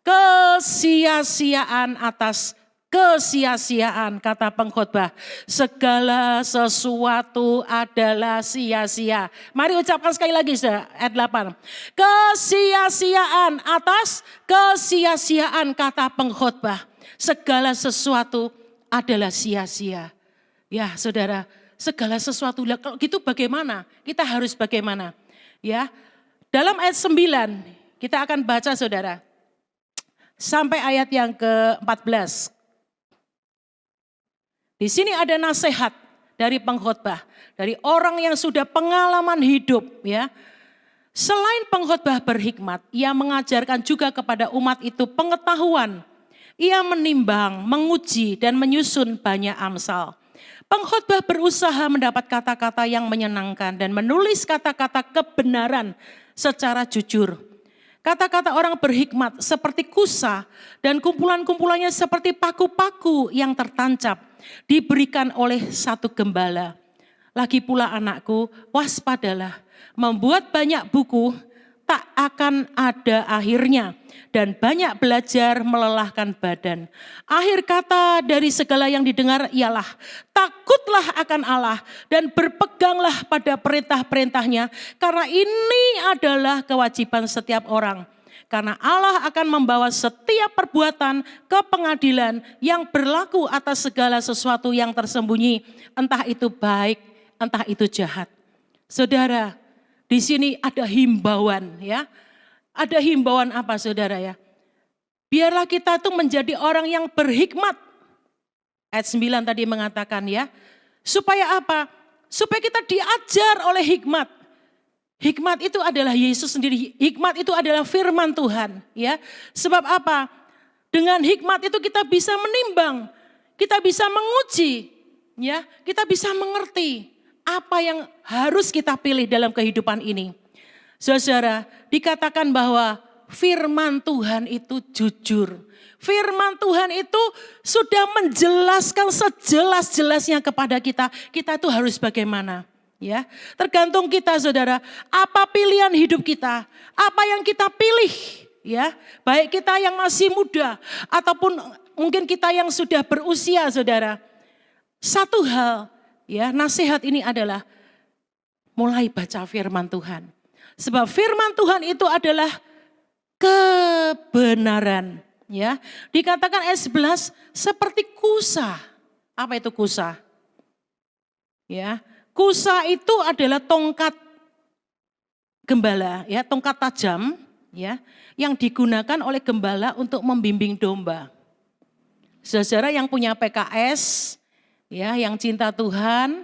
kesia-siaan atas kesia-siaan, kata pengkhotbah, segala sesuatu adalah sia-sia. Mari ucapkan sekali lagi ayat 8. Kesia-siaan atas kesia-siaan, kata pengkhotbah, segala sesuatu adalah sia-sia. Ya saudara, segala sesuatu, kalau gitu bagaimana? Kita harus bagaimana? Ya, dalam ayat 9 kita akan baca saudara, sampai ayat yang ke-14. Di sini ada nasihat dari pengkhotbah, dari orang yang sudah pengalaman hidup ya. Selain pengkhotbah berhikmat, ia mengajarkan juga kepada umat itu pengetahuan. Ia menimbang, menguji dan menyusun banyak amsal. Pengkhotbah berusaha mendapat kata-kata yang menyenangkan dan menulis kata-kata kebenaran secara jujur. Kata-kata orang berhikmat seperti kusa dan kumpulan-kumpulannya seperti paku-paku yang tertancap, diberikan oleh satu gembala. Lagi pula anakku, waspadalah, membuat banyak buku tak akan ada akhirnya dan banyak belajar melelahkan badan. Akhir kata dari segala yang didengar ialah takutlah akan Allah dan berpeganglah pada perintah-perintahnya karena ini adalah kewajiban setiap orang. Karena Allah akan membawa setiap perbuatan ke pengadilan yang berlaku atas segala sesuatu yang tersembunyi, entah itu baik, entah itu jahat. Saudara, di sini ada himbauan ya. Ada himbauan apa saudara ya? Biarlah kita tuh menjadi orang yang berhikmat. Ayat 9 tadi mengatakan ya. Supaya apa? Supaya kita diajar oleh hikmat. Hikmat itu adalah Yesus sendiri. Hikmat itu adalah firman Tuhan, ya. Sebab apa? Dengan hikmat itu kita bisa menimbang, kita bisa menguji, ya. Kita bisa mengerti apa yang harus kita pilih dalam kehidupan ini. Saudara, dikatakan bahwa firman Tuhan itu jujur. Firman Tuhan itu sudah menjelaskan sejelas-jelasnya kepada kita. Kita itu harus bagaimana? Ya, tergantung kita saudara, apa pilihan hidup kita, apa yang kita pilih, ya, baik kita yang masih muda ataupun mungkin kita yang sudah berusia saudara. Satu hal, ya, nasihat ini adalah mulai baca firman Tuhan. Sebab firman Tuhan itu adalah kebenaran, ya. Dikatakan ayat 11 seperti kusa. Apa itu kusa? Ya. Kusa itu adalah tongkat gembala, ya, tongkat tajam, ya, yang digunakan oleh gembala untuk membimbing domba. Saudara yang punya PKS, ya, yang cinta Tuhan,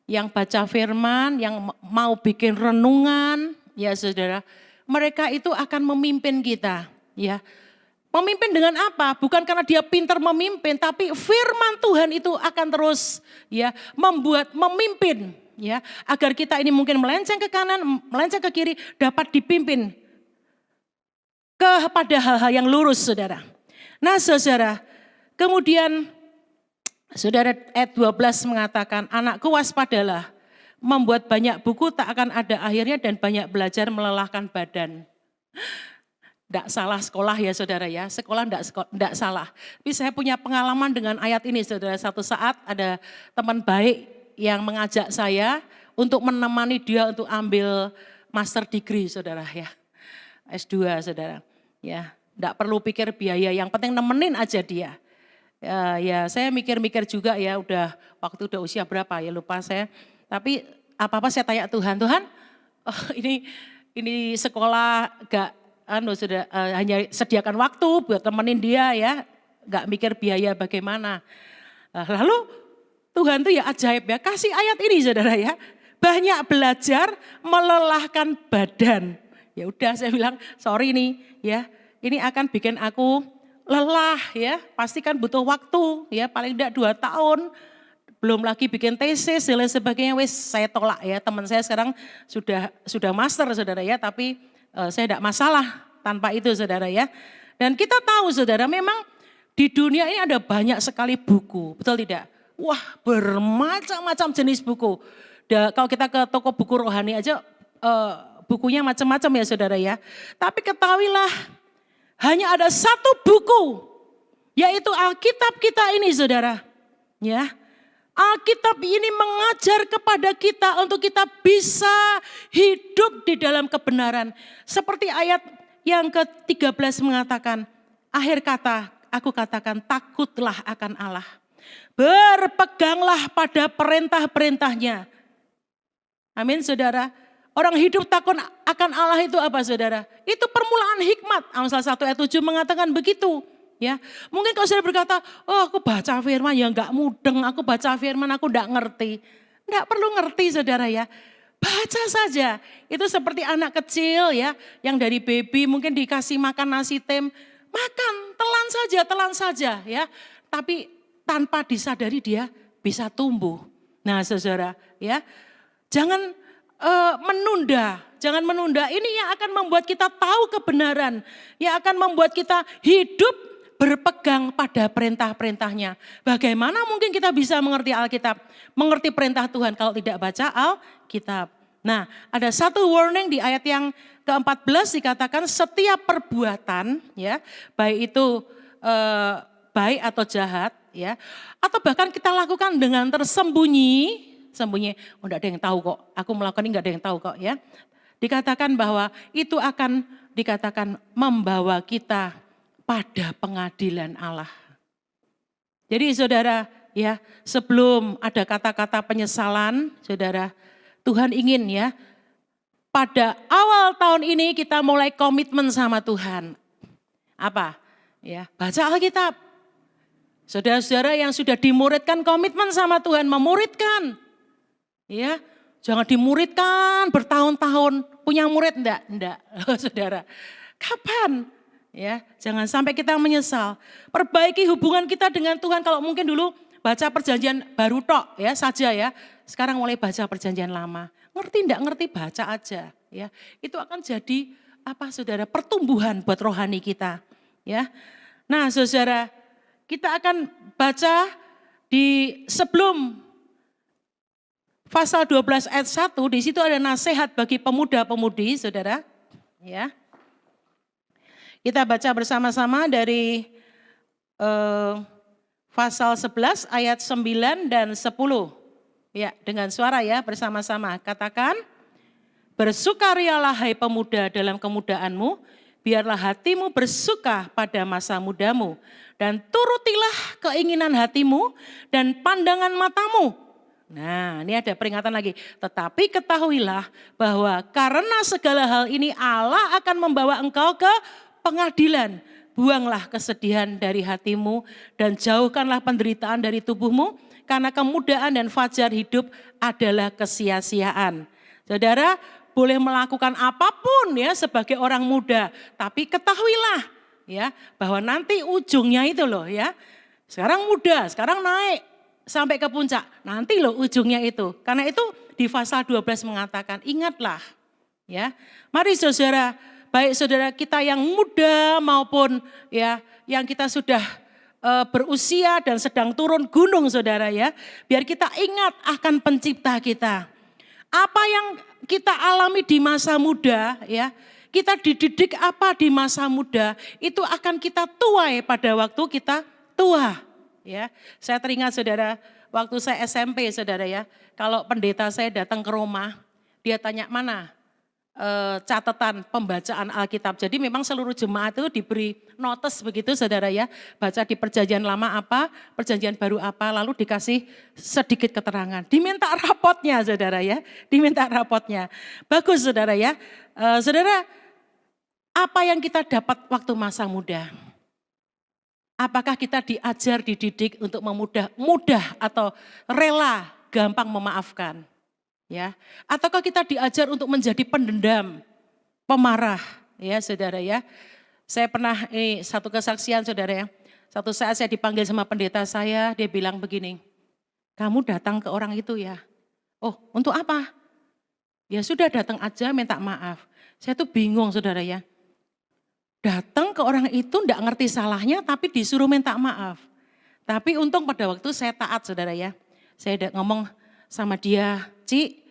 yang baca firman, yang mau bikin renungan, ya saudara, mereka itu akan memimpin kita, ya. Memimpin dengan apa? Bukan karena dia pintar memimpin, tapi firman Tuhan itu akan terus ya memimpin ya, agar kita ini mungkin melenceng ke kanan, melenceng ke kiri, dapat dipimpin kepada hal-hal yang lurus, saudara. Nah, saudara, kemudian saudara ayat 12 mengatakan, anakku waspadalah, membuat banyak buku tak akan ada akhirnya dan banyak belajar melelahkan badan. Tidak salah sekolah ya saudara ya, sekolah tidak salah. Tapi saya punya pengalaman dengan ayat ini saudara. Satu saat ada teman baik yang mengajak saya untuk menemani dia untuk ambil master degree saudara ya. S2 saudara. Ya, tidak perlu pikir biaya, yang penting nemenin aja dia. Ya saya mikir-mikir juga ya, waktu udah usia berapa ya lupa saya. Tapi apa-apa saya tanya Tuhan, oh, ini sekolah sudah hanya sediakan waktu buat temenin dia ya, nggak mikir biaya bagaimana. Lalu Tuhan tuh ya ajaib ya, kasih ayat ini saudara ya, banyak belajar melelahkan badan. Ya udah saya bilang sorry nih ya, ini akan bikin aku lelah ya, pasti kan butuh waktu ya, paling tidak 2 tahun. Belum lagi bikin tesis dan lain sebagainya, wes saya tolak ya. Teman saya sekarang sudah master saudara ya, tapi saya tidak masalah tanpa itu saudara ya. Dan kita tahu saudara, memang di dunia ini ada banyak sekali buku, betul tidak? Wah, bermacam-macam jenis buku. Kalau kita ke toko buku rohani aja bukunya macam-macam ya saudara ya. Tapi ketahuilah, hanya ada satu buku, yaitu Alkitab kita ini saudara. Ya, Alkitab ini mengajar kepada kita untuk kita bisa hidup di dalam kebenaran. Seperti ayat yang ke-13 mengatakan, akhir kata aku katakan takutlah akan Allah. Berpeganglah pada perintah-perintahnya. Amin saudara. Orang hidup takut akan Allah itu apa saudara? Itu permulaan hikmat. Amsal 1 ayat 7 mengatakan begitu. Ya, mungkin kalau saya berkata, oh aku baca firman ya enggak mudeng, aku baca firman aku enggak ngerti. Enggak perlu ngerti saudara ya, baca saja. Itu seperti anak kecil ya, yang dari baby mungkin dikasih makan nasi tem, makan, telan saja ya. Tapi tanpa disadari dia bisa tumbuh. Nah saudara ya, jangan menunda, ini yang akan membuat kita tahu kebenaran, yang akan membuat kita hidup berpegang pada perintah-perintahnya. Bagaimana mungkin kita bisa mengerti Alkitab, mengerti perintah Tuhan kalau tidak baca Alkitab. Nah, ada satu warning di ayat yang ke-14 dikatakan setiap perbuatan ya, baik itu baik atau jahat ya, atau bahkan kita lakukan dengan tersembunyi, enggak ada yang tahu kok, aku melakukan ini enggak ada yang tahu kok ya. Dikatakan bahwa itu akan dikatakan membawa kita pada pengadilan Allah. Jadi saudara ya, sebelum ada kata-kata penyesalan, saudara, Tuhan ingin ya, pada awal tahun ini kita mulai komitmen sama Tuhan. Apa? Ya, baca Alkitab. Saudara-saudara yang sudah dimuridkan komitmen sama Tuhan, memuridkan. Ya, jangan dimuridkan bertahun-tahun, punya murid enggak, saudara. Kapan? Ya, jangan sampai kita menyesal. Perbaiki hubungan kita dengan Tuhan. Kalau mungkin dulu baca perjanjian baru tok ya saja ya. Sekarang mulai baca perjanjian lama. Ngerti enggak ngerti baca aja ya. Itu akan jadi apa saudara? Pertumbuhan buat rohani kita ya. Nah, saudara, kita akan baca di sebelum pasal 12 ayat 1, di situ ada nasihat bagi pemuda-pemudi, saudara. Ya. Kita baca bersama-sama dari pasal 11 ayat 9 dan 10. Ya, dengan suara ya bersama-sama. Katakan, bersukarialah hai pemuda dalam kemudaanmu, biarlah hatimu bersuka pada masa mudamu. Dan turutilah keinginan hatimu dan pandangan matamu. Nah, ini ada peringatan lagi. Tetapi ketahuilah bahwa karena segala hal ini Allah akan membawa engkau ke pengadilan. Buanglah kesedihan dari hatimu dan jauhkanlah penderitaan dari tubuhmu. Karena kemudaan dan fajar hidup adalah kesia-siaan. Saudara boleh melakukan apapun ya sebagai orang muda. Tapi ketahuilah ya bahwa nanti ujungnya itu loh ya. Sekarang muda, sekarang naik sampai ke puncak. Nanti loh ujungnya itu. Karena itu di pasal 12 mengatakan ingatlah ya. Mari saudara, baik saudara kita yang muda maupun ya yang kita sudah berusia dan sedang turun gunung saudara ya. Biar kita ingat akan pencipta kita. Apa yang kita alami di masa muda ya. Kita dididik apa di masa muda itu akan kita tuai pada waktu kita tua. Ya, saya teringat saudara, waktu saya SMP saudara ya, kalau pendeta saya datang ke rumah, dia tanya mana catatan pembacaan Alkitab. Jadi memang seluruh jemaat itu diberi notes begitu saudara ya, baca di perjanjian lama apa, perjanjian baru apa, lalu dikasih sedikit keterangan. Diminta rapotnya saudara ya, diminta rapotnya. Bagus saudara ya, saudara apa yang kita dapat waktu masa muda? Apakah kita diajar, dididik untuk mudah atau rela, gampang memaafkan? Ya, ataukah kita diajar untuk menjadi pendendam, pemarah, ya saudara ya. Saya pernah satu kesaksian saudara ya. Satu saat saya dipanggil sama pendeta saya, dia bilang begini, kamu datang ke orang itu ya. Oh, untuk apa? Ya sudah datang aja minta maaf. Saya tuh bingung saudara ya. Datang ke orang itu enggak ngerti salahnya tapi disuruh minta maaf. Tapi untung pada waktu saya taat saudara ya. Saya ngomong sama dia, Ci,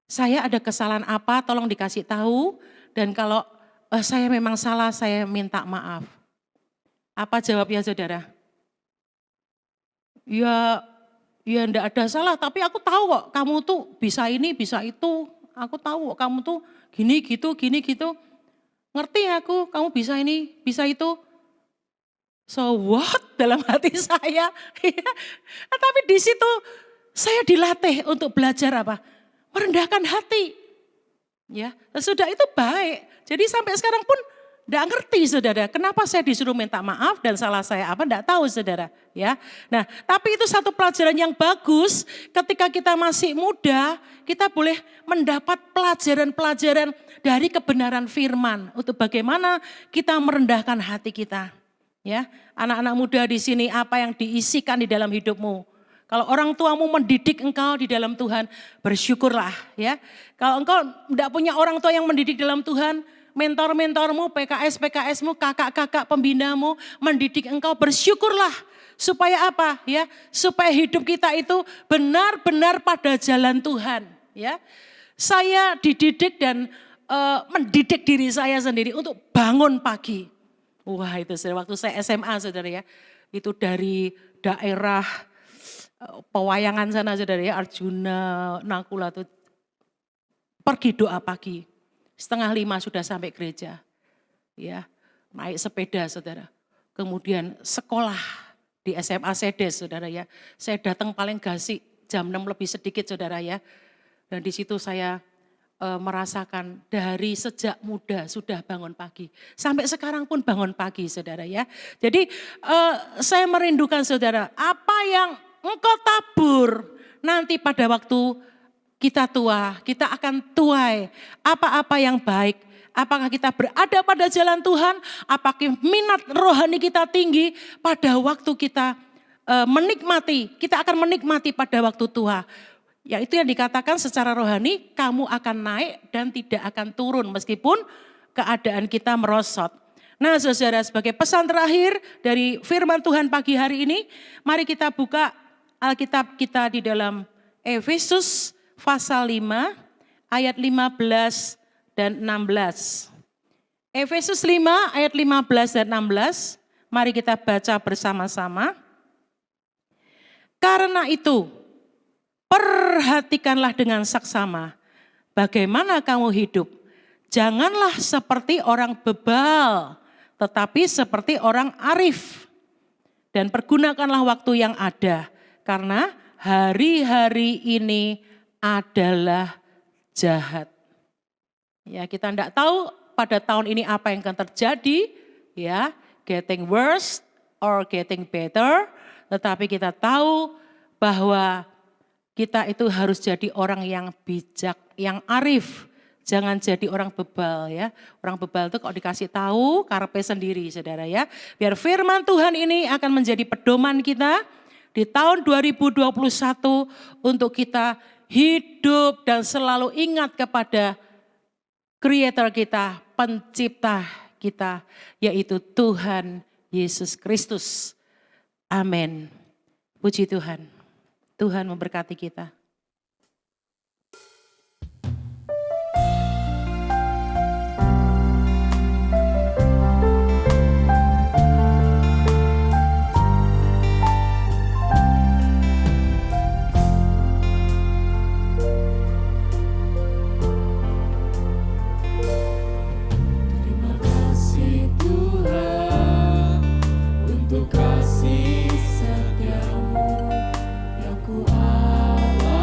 saya ada kesalahan apa tolong dikasih tahu. Dan kalau saya memang salah saya minta maaf. Apa jawabnya saudara? Ya enggak ada salah tapi aku tahu kok kamu tuh bisa ini bisa itu. Aku tahu kok kamu tuh gini gitu. Ngerti aku, kamu bisa ini, bisa itu. So what dalam hati saya. Tapi di situ saya dilatih untuk belajar apa? Merendahkan hati. Ya, sudah itu baik. Jadi sampai sekarang pun enggak ngerti saudara, kenapa saya disuruh minta maaf dan salah saya apa enggak tahu saudara. Ya, nah tapi itu satu pelajaran yang bagus ketika kita masih muda, kita boleh mendapat pelajaran-pelajaran dari kebenaran firman untuk bagaimana kita merendahkan hati kita. Ya, anak-anak muda di sini apa yang diisikan di dalam hidupmu? Kalau orang tuamu mendidik engkau di dalam Tuhan, bersyukurlah ya. Kalau engkau tidak punya orang tua yang mendidik dalam Tuhan, mentor-mentormu, PKS-PKSmu, kakak-kakak pembinamu mendidik engkau, bersyukurlah. Supaya apa? Ya, supaya hidup kita itu benar-benar pada jalan Tuhan. Ya, saya dididik dan mendidik diri saya sendiri untuk bangun pagi. Wah itu waktu saya SMA saudara ya, itu dari daerah Pewayangan sana saudara ya, Arjuna, Nakula tuh pergi doa pagi. 4:30 sudah sampai gereja. Ya, naik sepeda saudara. Kemudian sekolah di SMA Sedes saudara ya. Saya datang paling gasi jam 6 lebih sedikit saudara ya. Dan di situ saya merasakan dari sejak muda sudah bangun pagi. Sampai sekarang pun bangun pagi saudara ya. Jadi saya merindukan saudara, apa yang engkau tabur nanti pada waktu kita tua, kita akan tuai. Apa-apa yang baik, apakah kita berada pada jalan Tuhan, apakah minat rohani kita tinggi pada waktu kita menikmati, kita akan menikmati pada waktu tua. Ya itu yang dikatakan secara rohani, kamu akan naik dan tidak akan turun meskipun keadaan kita merosot. Nah saudara, sebagai pesan terakhir dari firman Tuhan pagi hari ini, mari kita buka Alkitab kita di dalam Efesus pasal 5 ayat 15 dan 16. Efesus 5 ayat 15 dan 16, mari kita baca bersama-sama. Karena itu, perhatikanlah dengan saksama bagaimana kamu hidup. Janganlah seperti orang bebal, tetapi seperti orang arif. Dan pergunakanlah waktu yang ada, karena hari-hari ini adalah jahat. Ya, kita tidak tahu pada tahun ini apa yang akan terjadi, ya, getting worse or getting better, tetapi kita tahu bahwa kita itu harus jadi orang yang bijak, yang arif. Jangan jadi orang bebal ya. Orang bebal itu kalau dikasih tahu karepe sendiri saudara ya. Biar firman Tuhan ini akan menjadi pedoman kita di tahun 2021 untuk kita hidup dan selalu ingat kepada Creator kita, pencipta kita, yaitu Tuhan Yesus Kristus. Amin. Puji Tuhan. Tuhan memberkati kita. Kasih setiamu yang ku alami.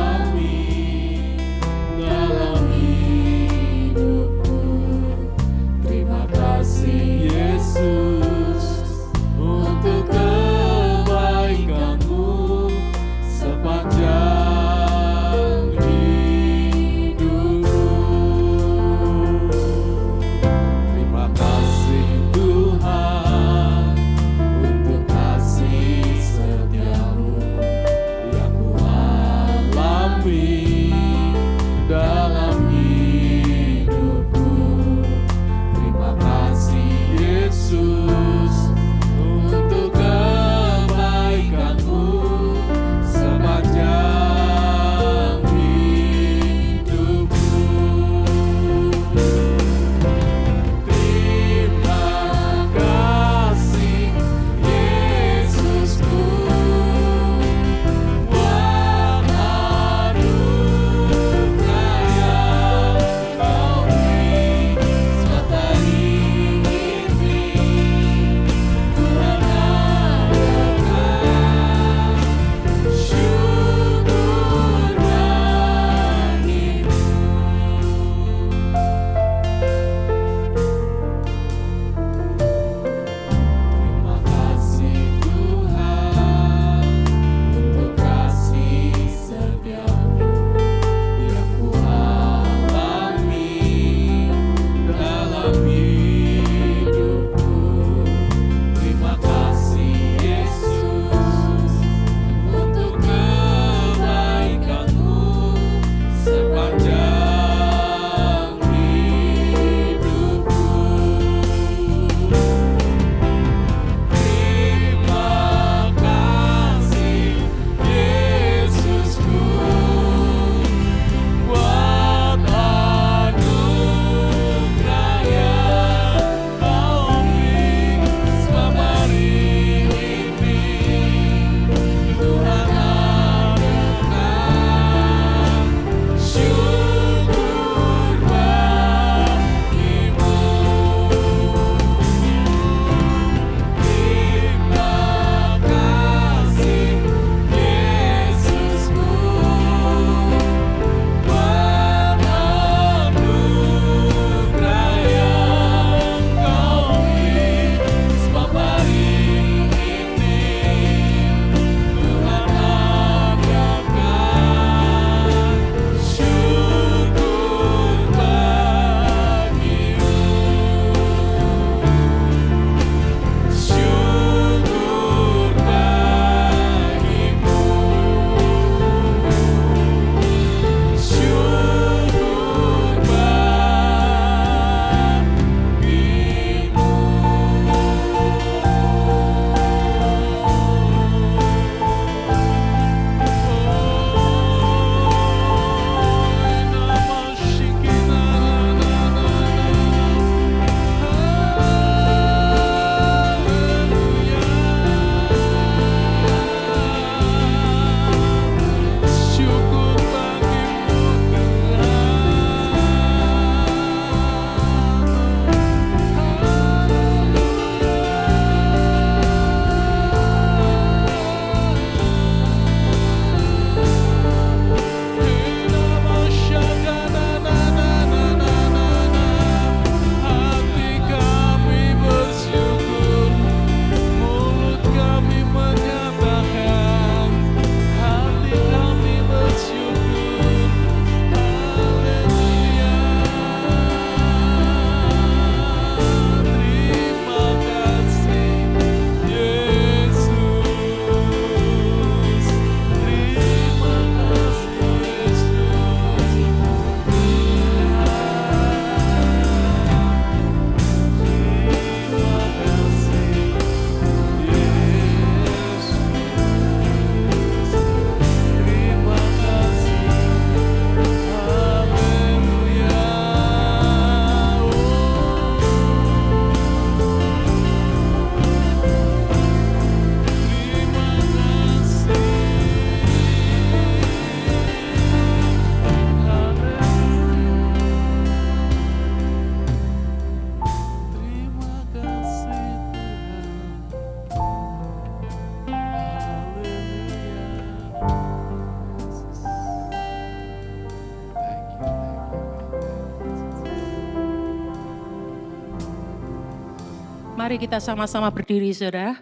Mari kita sama-sama berdiri, saudara.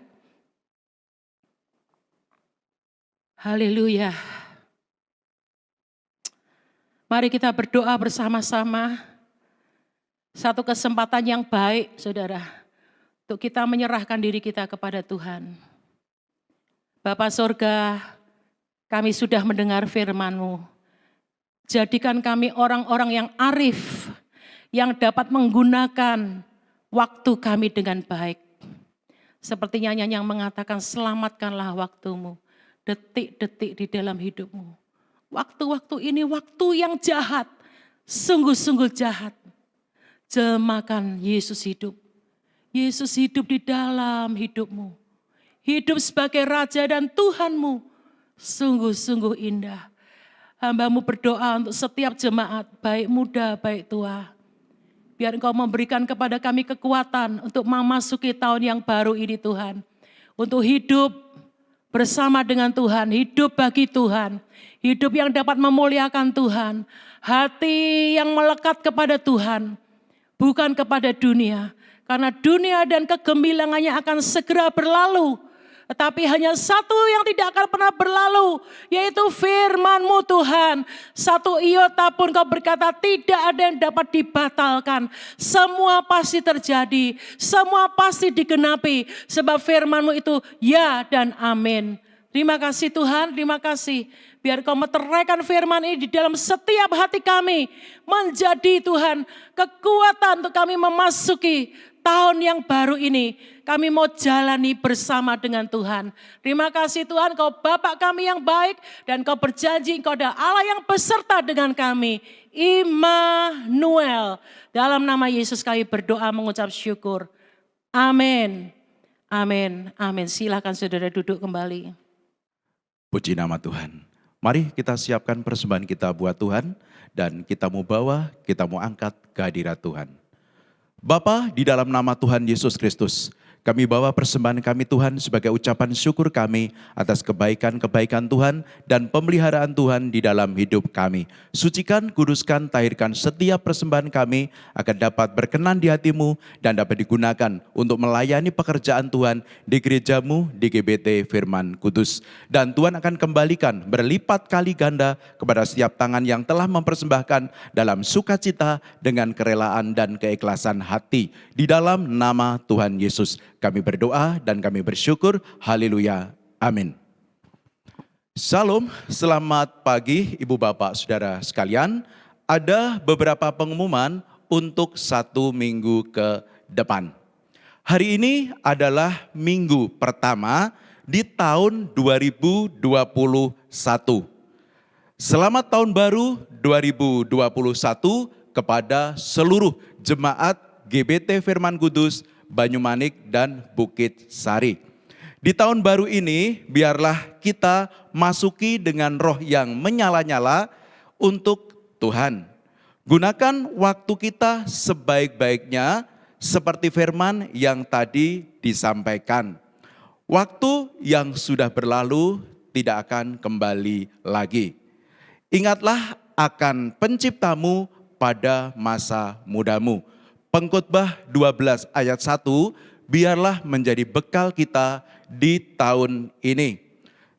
Haleluya. Mari kita berdoa bersama-sama. Satu kesempatan yang baik, saudara, untuk kita menyerahkan diri kita kepada Tuhan. Bapa Sorga, kami sudah mendengar firman-Mu. Jadikan kami orang-orang yang arif, yang dapat menggunakan waktu kami dengan baik. Seperti nyanyian yang mengatakan, selamatkanlah waktumu, detik-detik di dalam hidupmu. Waktu-waktu ini waktu yang jahat, sungguh-sungguh jahat. Jelmakan Yesus hidup. Yesus hidup di dalam hidupmu. Hidup sebagai Raja dan Tuhanmu. Sungguh-sungguh indah. Hamba-Mu berdoa untuk setiap jemaat, baik muda, baik tua. Biar Engkau memberikan kepada kami kekuatan untuk memasuki tahun yang baru ini Tuhan. Untuk hidup bersama dengan Tuhan, hidup bagi Tuhan. Hidup yang dapat memuliakan Tuhan. Hati yang melekat kepada Tuhan. Bukan kepada dunia. Karena dunia dan kegemilangannya akan segera berlalu. Tetapi hanya satu yang tidak akan pernah berlalu, yaitu firman-Mu Tuhan. Satu iota pun Kau berkata tidak ada yang dapat dibatalkan. Semua pasti terjadi, semua pasti digenapi. Sebab firman-Mu itu ya dan amin. Terima kasih Tuhan, terima kasih. Biar Kau meteraikan firman ini di dalam setiap hati kami. Menjadi Tuhan kekuatan untuk kami memasuki tahun yang baru ini. Kami mau jalani bersama dengan Tuhan. Terima kasih Tuhan, Kau Bapa kami yang baik. Dan Kau berjanji Engkau adalah Allah yang beserta dengan kami. Immanuel. Dalam nama Yesus kami berdoa mengucap syukur. Amin. Amin. Amin. Silakan saudara duduk kembali. Puji nama Tuhan. Mari kita siapkan persembahan kita buat Tuhan. Dan kita mau bawa, kita mau angkat kehadirat Tuhan. Bapa, di dalam nama Tuhan Yesus Kristus, kami bawa persembahan kami Tuhan sebagai ucapan syukur kami atas kebaikan-kebaikan Tuhan dan pemeliharaan Tuhan di dalam hidup kami. Sucikan, kuduskan, tahirkan setiap persembahan kami agar dapat berkenan di hati-Mu dan dapat digunakan untuk melayani pekerjaan Tuhan di gereja-Mu, di GBT Firman Kudus. Dan Tuhan akan kembalikan berlipat kali ganda kepada setiap tangan yang telah mempersembahkan dalam sukacita dengan kerelaan dan keikhlasan hati. Di dalam nama Tuhan Yesus. Kami berdoa dan kami bersyukur. Haleluya. Amin. Salam, selamat pagi Ibu Bapak Saudara sekalian. Ada beberapa pengumuman untuk 1 minggu ke depan. Hari ini adalah minggu pertama di tahun 2021. Selamat tahun baru 2021 kepada seluruh jemaat GBT Firman Kudus Banyumanik dan Bukit Sari. Di tahun baru ini biarlah kita masuki dengan roh yang menyala-nyala untuk Tuhan. Gunakan waktu kita sebaik-baiknya seperti firman yang tadi disampaikan. Waktu yang sudah berlalu tidak akan kembali lagi. Ingatlah akan penciptamu pada masa mudamu. Pengkhotbah 12 ayat 1, biarlah menjadi bekal kita di tahun ini.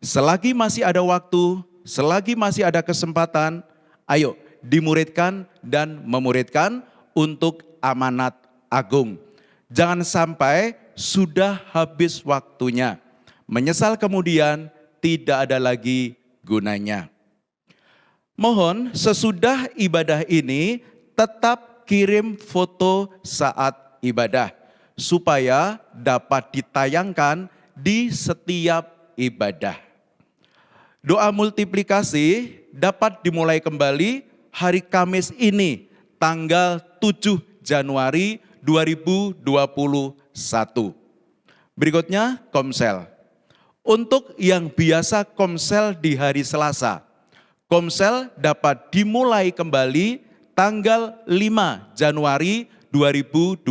Selagi masih ada waktu, selagi masih ada kesempatan, ayo dimuridkan dan memuridkan untuk amanat agung. Jangan sampai sudah habis waktunya. Menyesal kemudian tidak ada lagi gunanya. Mohon sesudah ibadah ini tetap kirim foto saat ibadah supaya dapat ditayangkan di setiap ibadah. Doa multiplikasi dapat dimulai kembali hari Kamis ini tanggal 7 Januari 2021. Berikutnya Komsel. Untuk yang biasa Komsel di hari Selasa, Komsel dapat dimulai kembali tanggal 5 Januari 2021.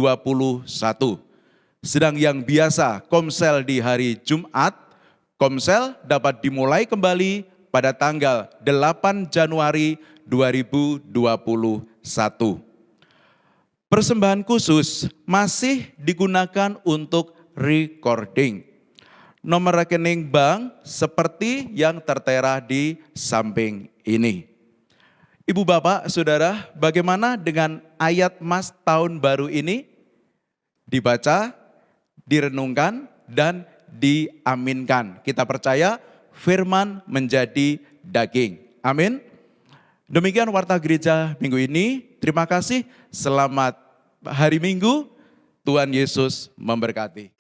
Sedang yang biasa Komsel di hari Jumat, Komsel dapat dimulai kembali pada tanggal 8 Januari 2021. Persembahan khusus masih digunakan untuk recording. Nomor rekening bank seperti yang tertera di samping ini. Ibu bapak saudara, bagaimana dengan ayat Mas tahun baru ini? Dibaca, direnungkan, dan diaminkan. Kita percaya firman menjadi daging. Amin. Demikian warta gereja minggu ini. Terima kasih. Selamat hari Minggu. Tuhan Yesus memberkati.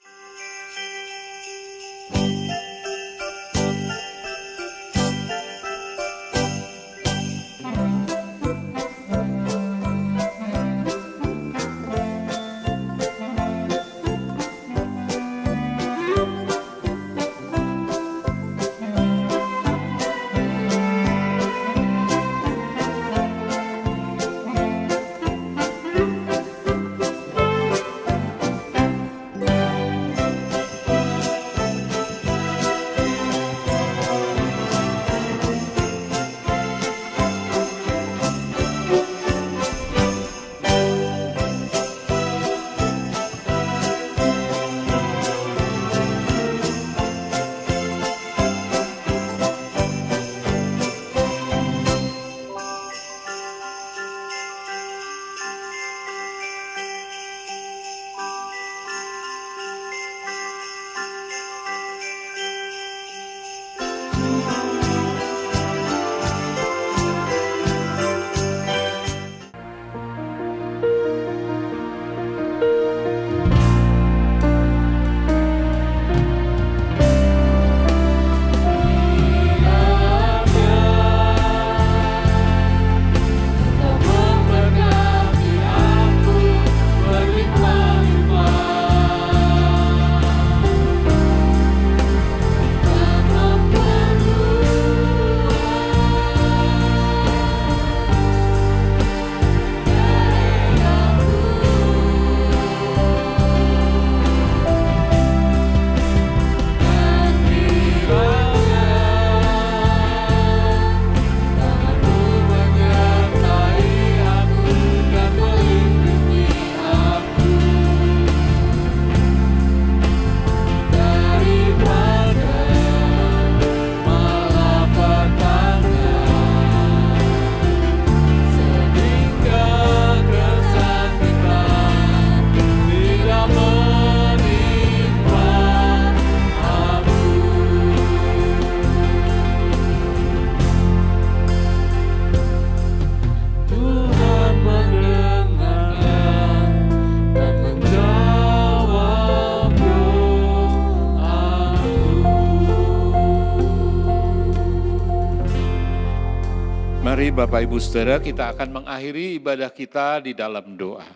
Mari Bapak Ibu Saudara, kita akan mengakhiri ibadah kita di dalam doa.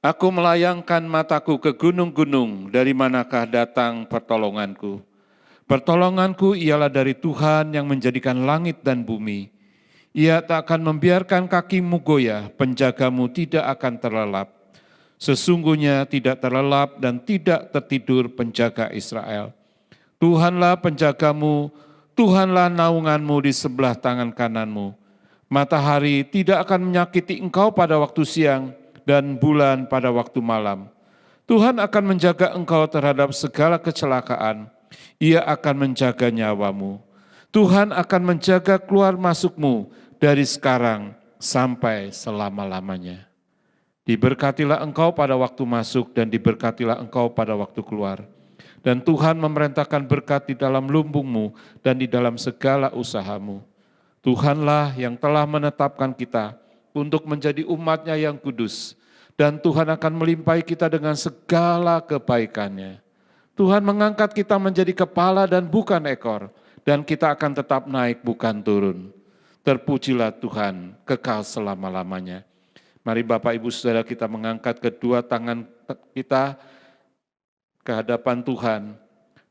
Aku melayangkan mataku ke gunung-gunung, dari manakah datang pertolonganku? Pertolonganku ialah dari Tuhan yang menjadikan langit dan bumi. Ia tak akan membiarkan kakimu goyah, penjagamu tidak akan terlelap. Sesungguhnya tidak terlelap dan tidak tertidur penjaga Israel. Tuhanlah penjagamu, Tuhanlah naunganmu di sebelah tangan kananmu. Matahari tidak akan menyakiti engkau pada waktu siang dan bulan pada waktu malam. Tuhan akan menjaga engkau terhadap segala kecelakaan. Ia akan menjaga nyawamu. Tuhan akan menjaga keluar masukmu dari sekarang sampai selama-lamanya. Diberkatilah engkau pada waktu masuk dan diberkatilah engkau pada waktu keluar. Dan Tuhan memerintahkan berkat di dalam lumbungmu dan di dalam segala usahamu. Tuhanlah yang telah menetapkan kita untuk menjadi umat-Nya yang kudus. Dan Tuhan akan melimpahi kita dengan segala kebaikan-Nya. Tuhan mengangkat kita menjadi kepala dan bukan ekor. Dan kita akan tetap naik bukan turun. Terpujilah Tuhan kekal selama-lamanya. Mari Bapak Ibu Saudara kita mengangkat kedua tangan kita ke hadapan Tuhan.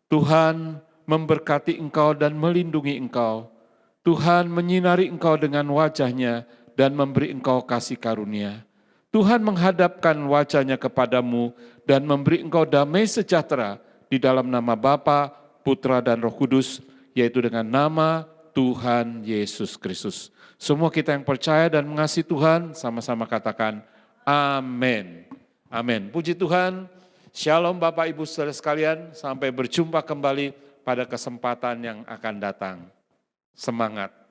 Tuhan memberkati engkau dan melindungi engkau. Tuhan menyinari engkau dengan wajah-Nya dan memberi engkau kasih karunia. Tuhan menghadapkan wajah-Nya kepadamu dan memberi engkau damai sejahtera di dalam nama Bapa, Putra dan Roh Kudus, yaitu dengan nama Tuhan Yesus Kristus. Semua kita yang percaya dan mengasihi Tuhan, sama-sama katakan amin. Amin. Puji Tuhan. Shalom Bapak Ibu Saudara sekalian, sampai berjumpa kembali pada kesempatan yang akan datang. Semangat.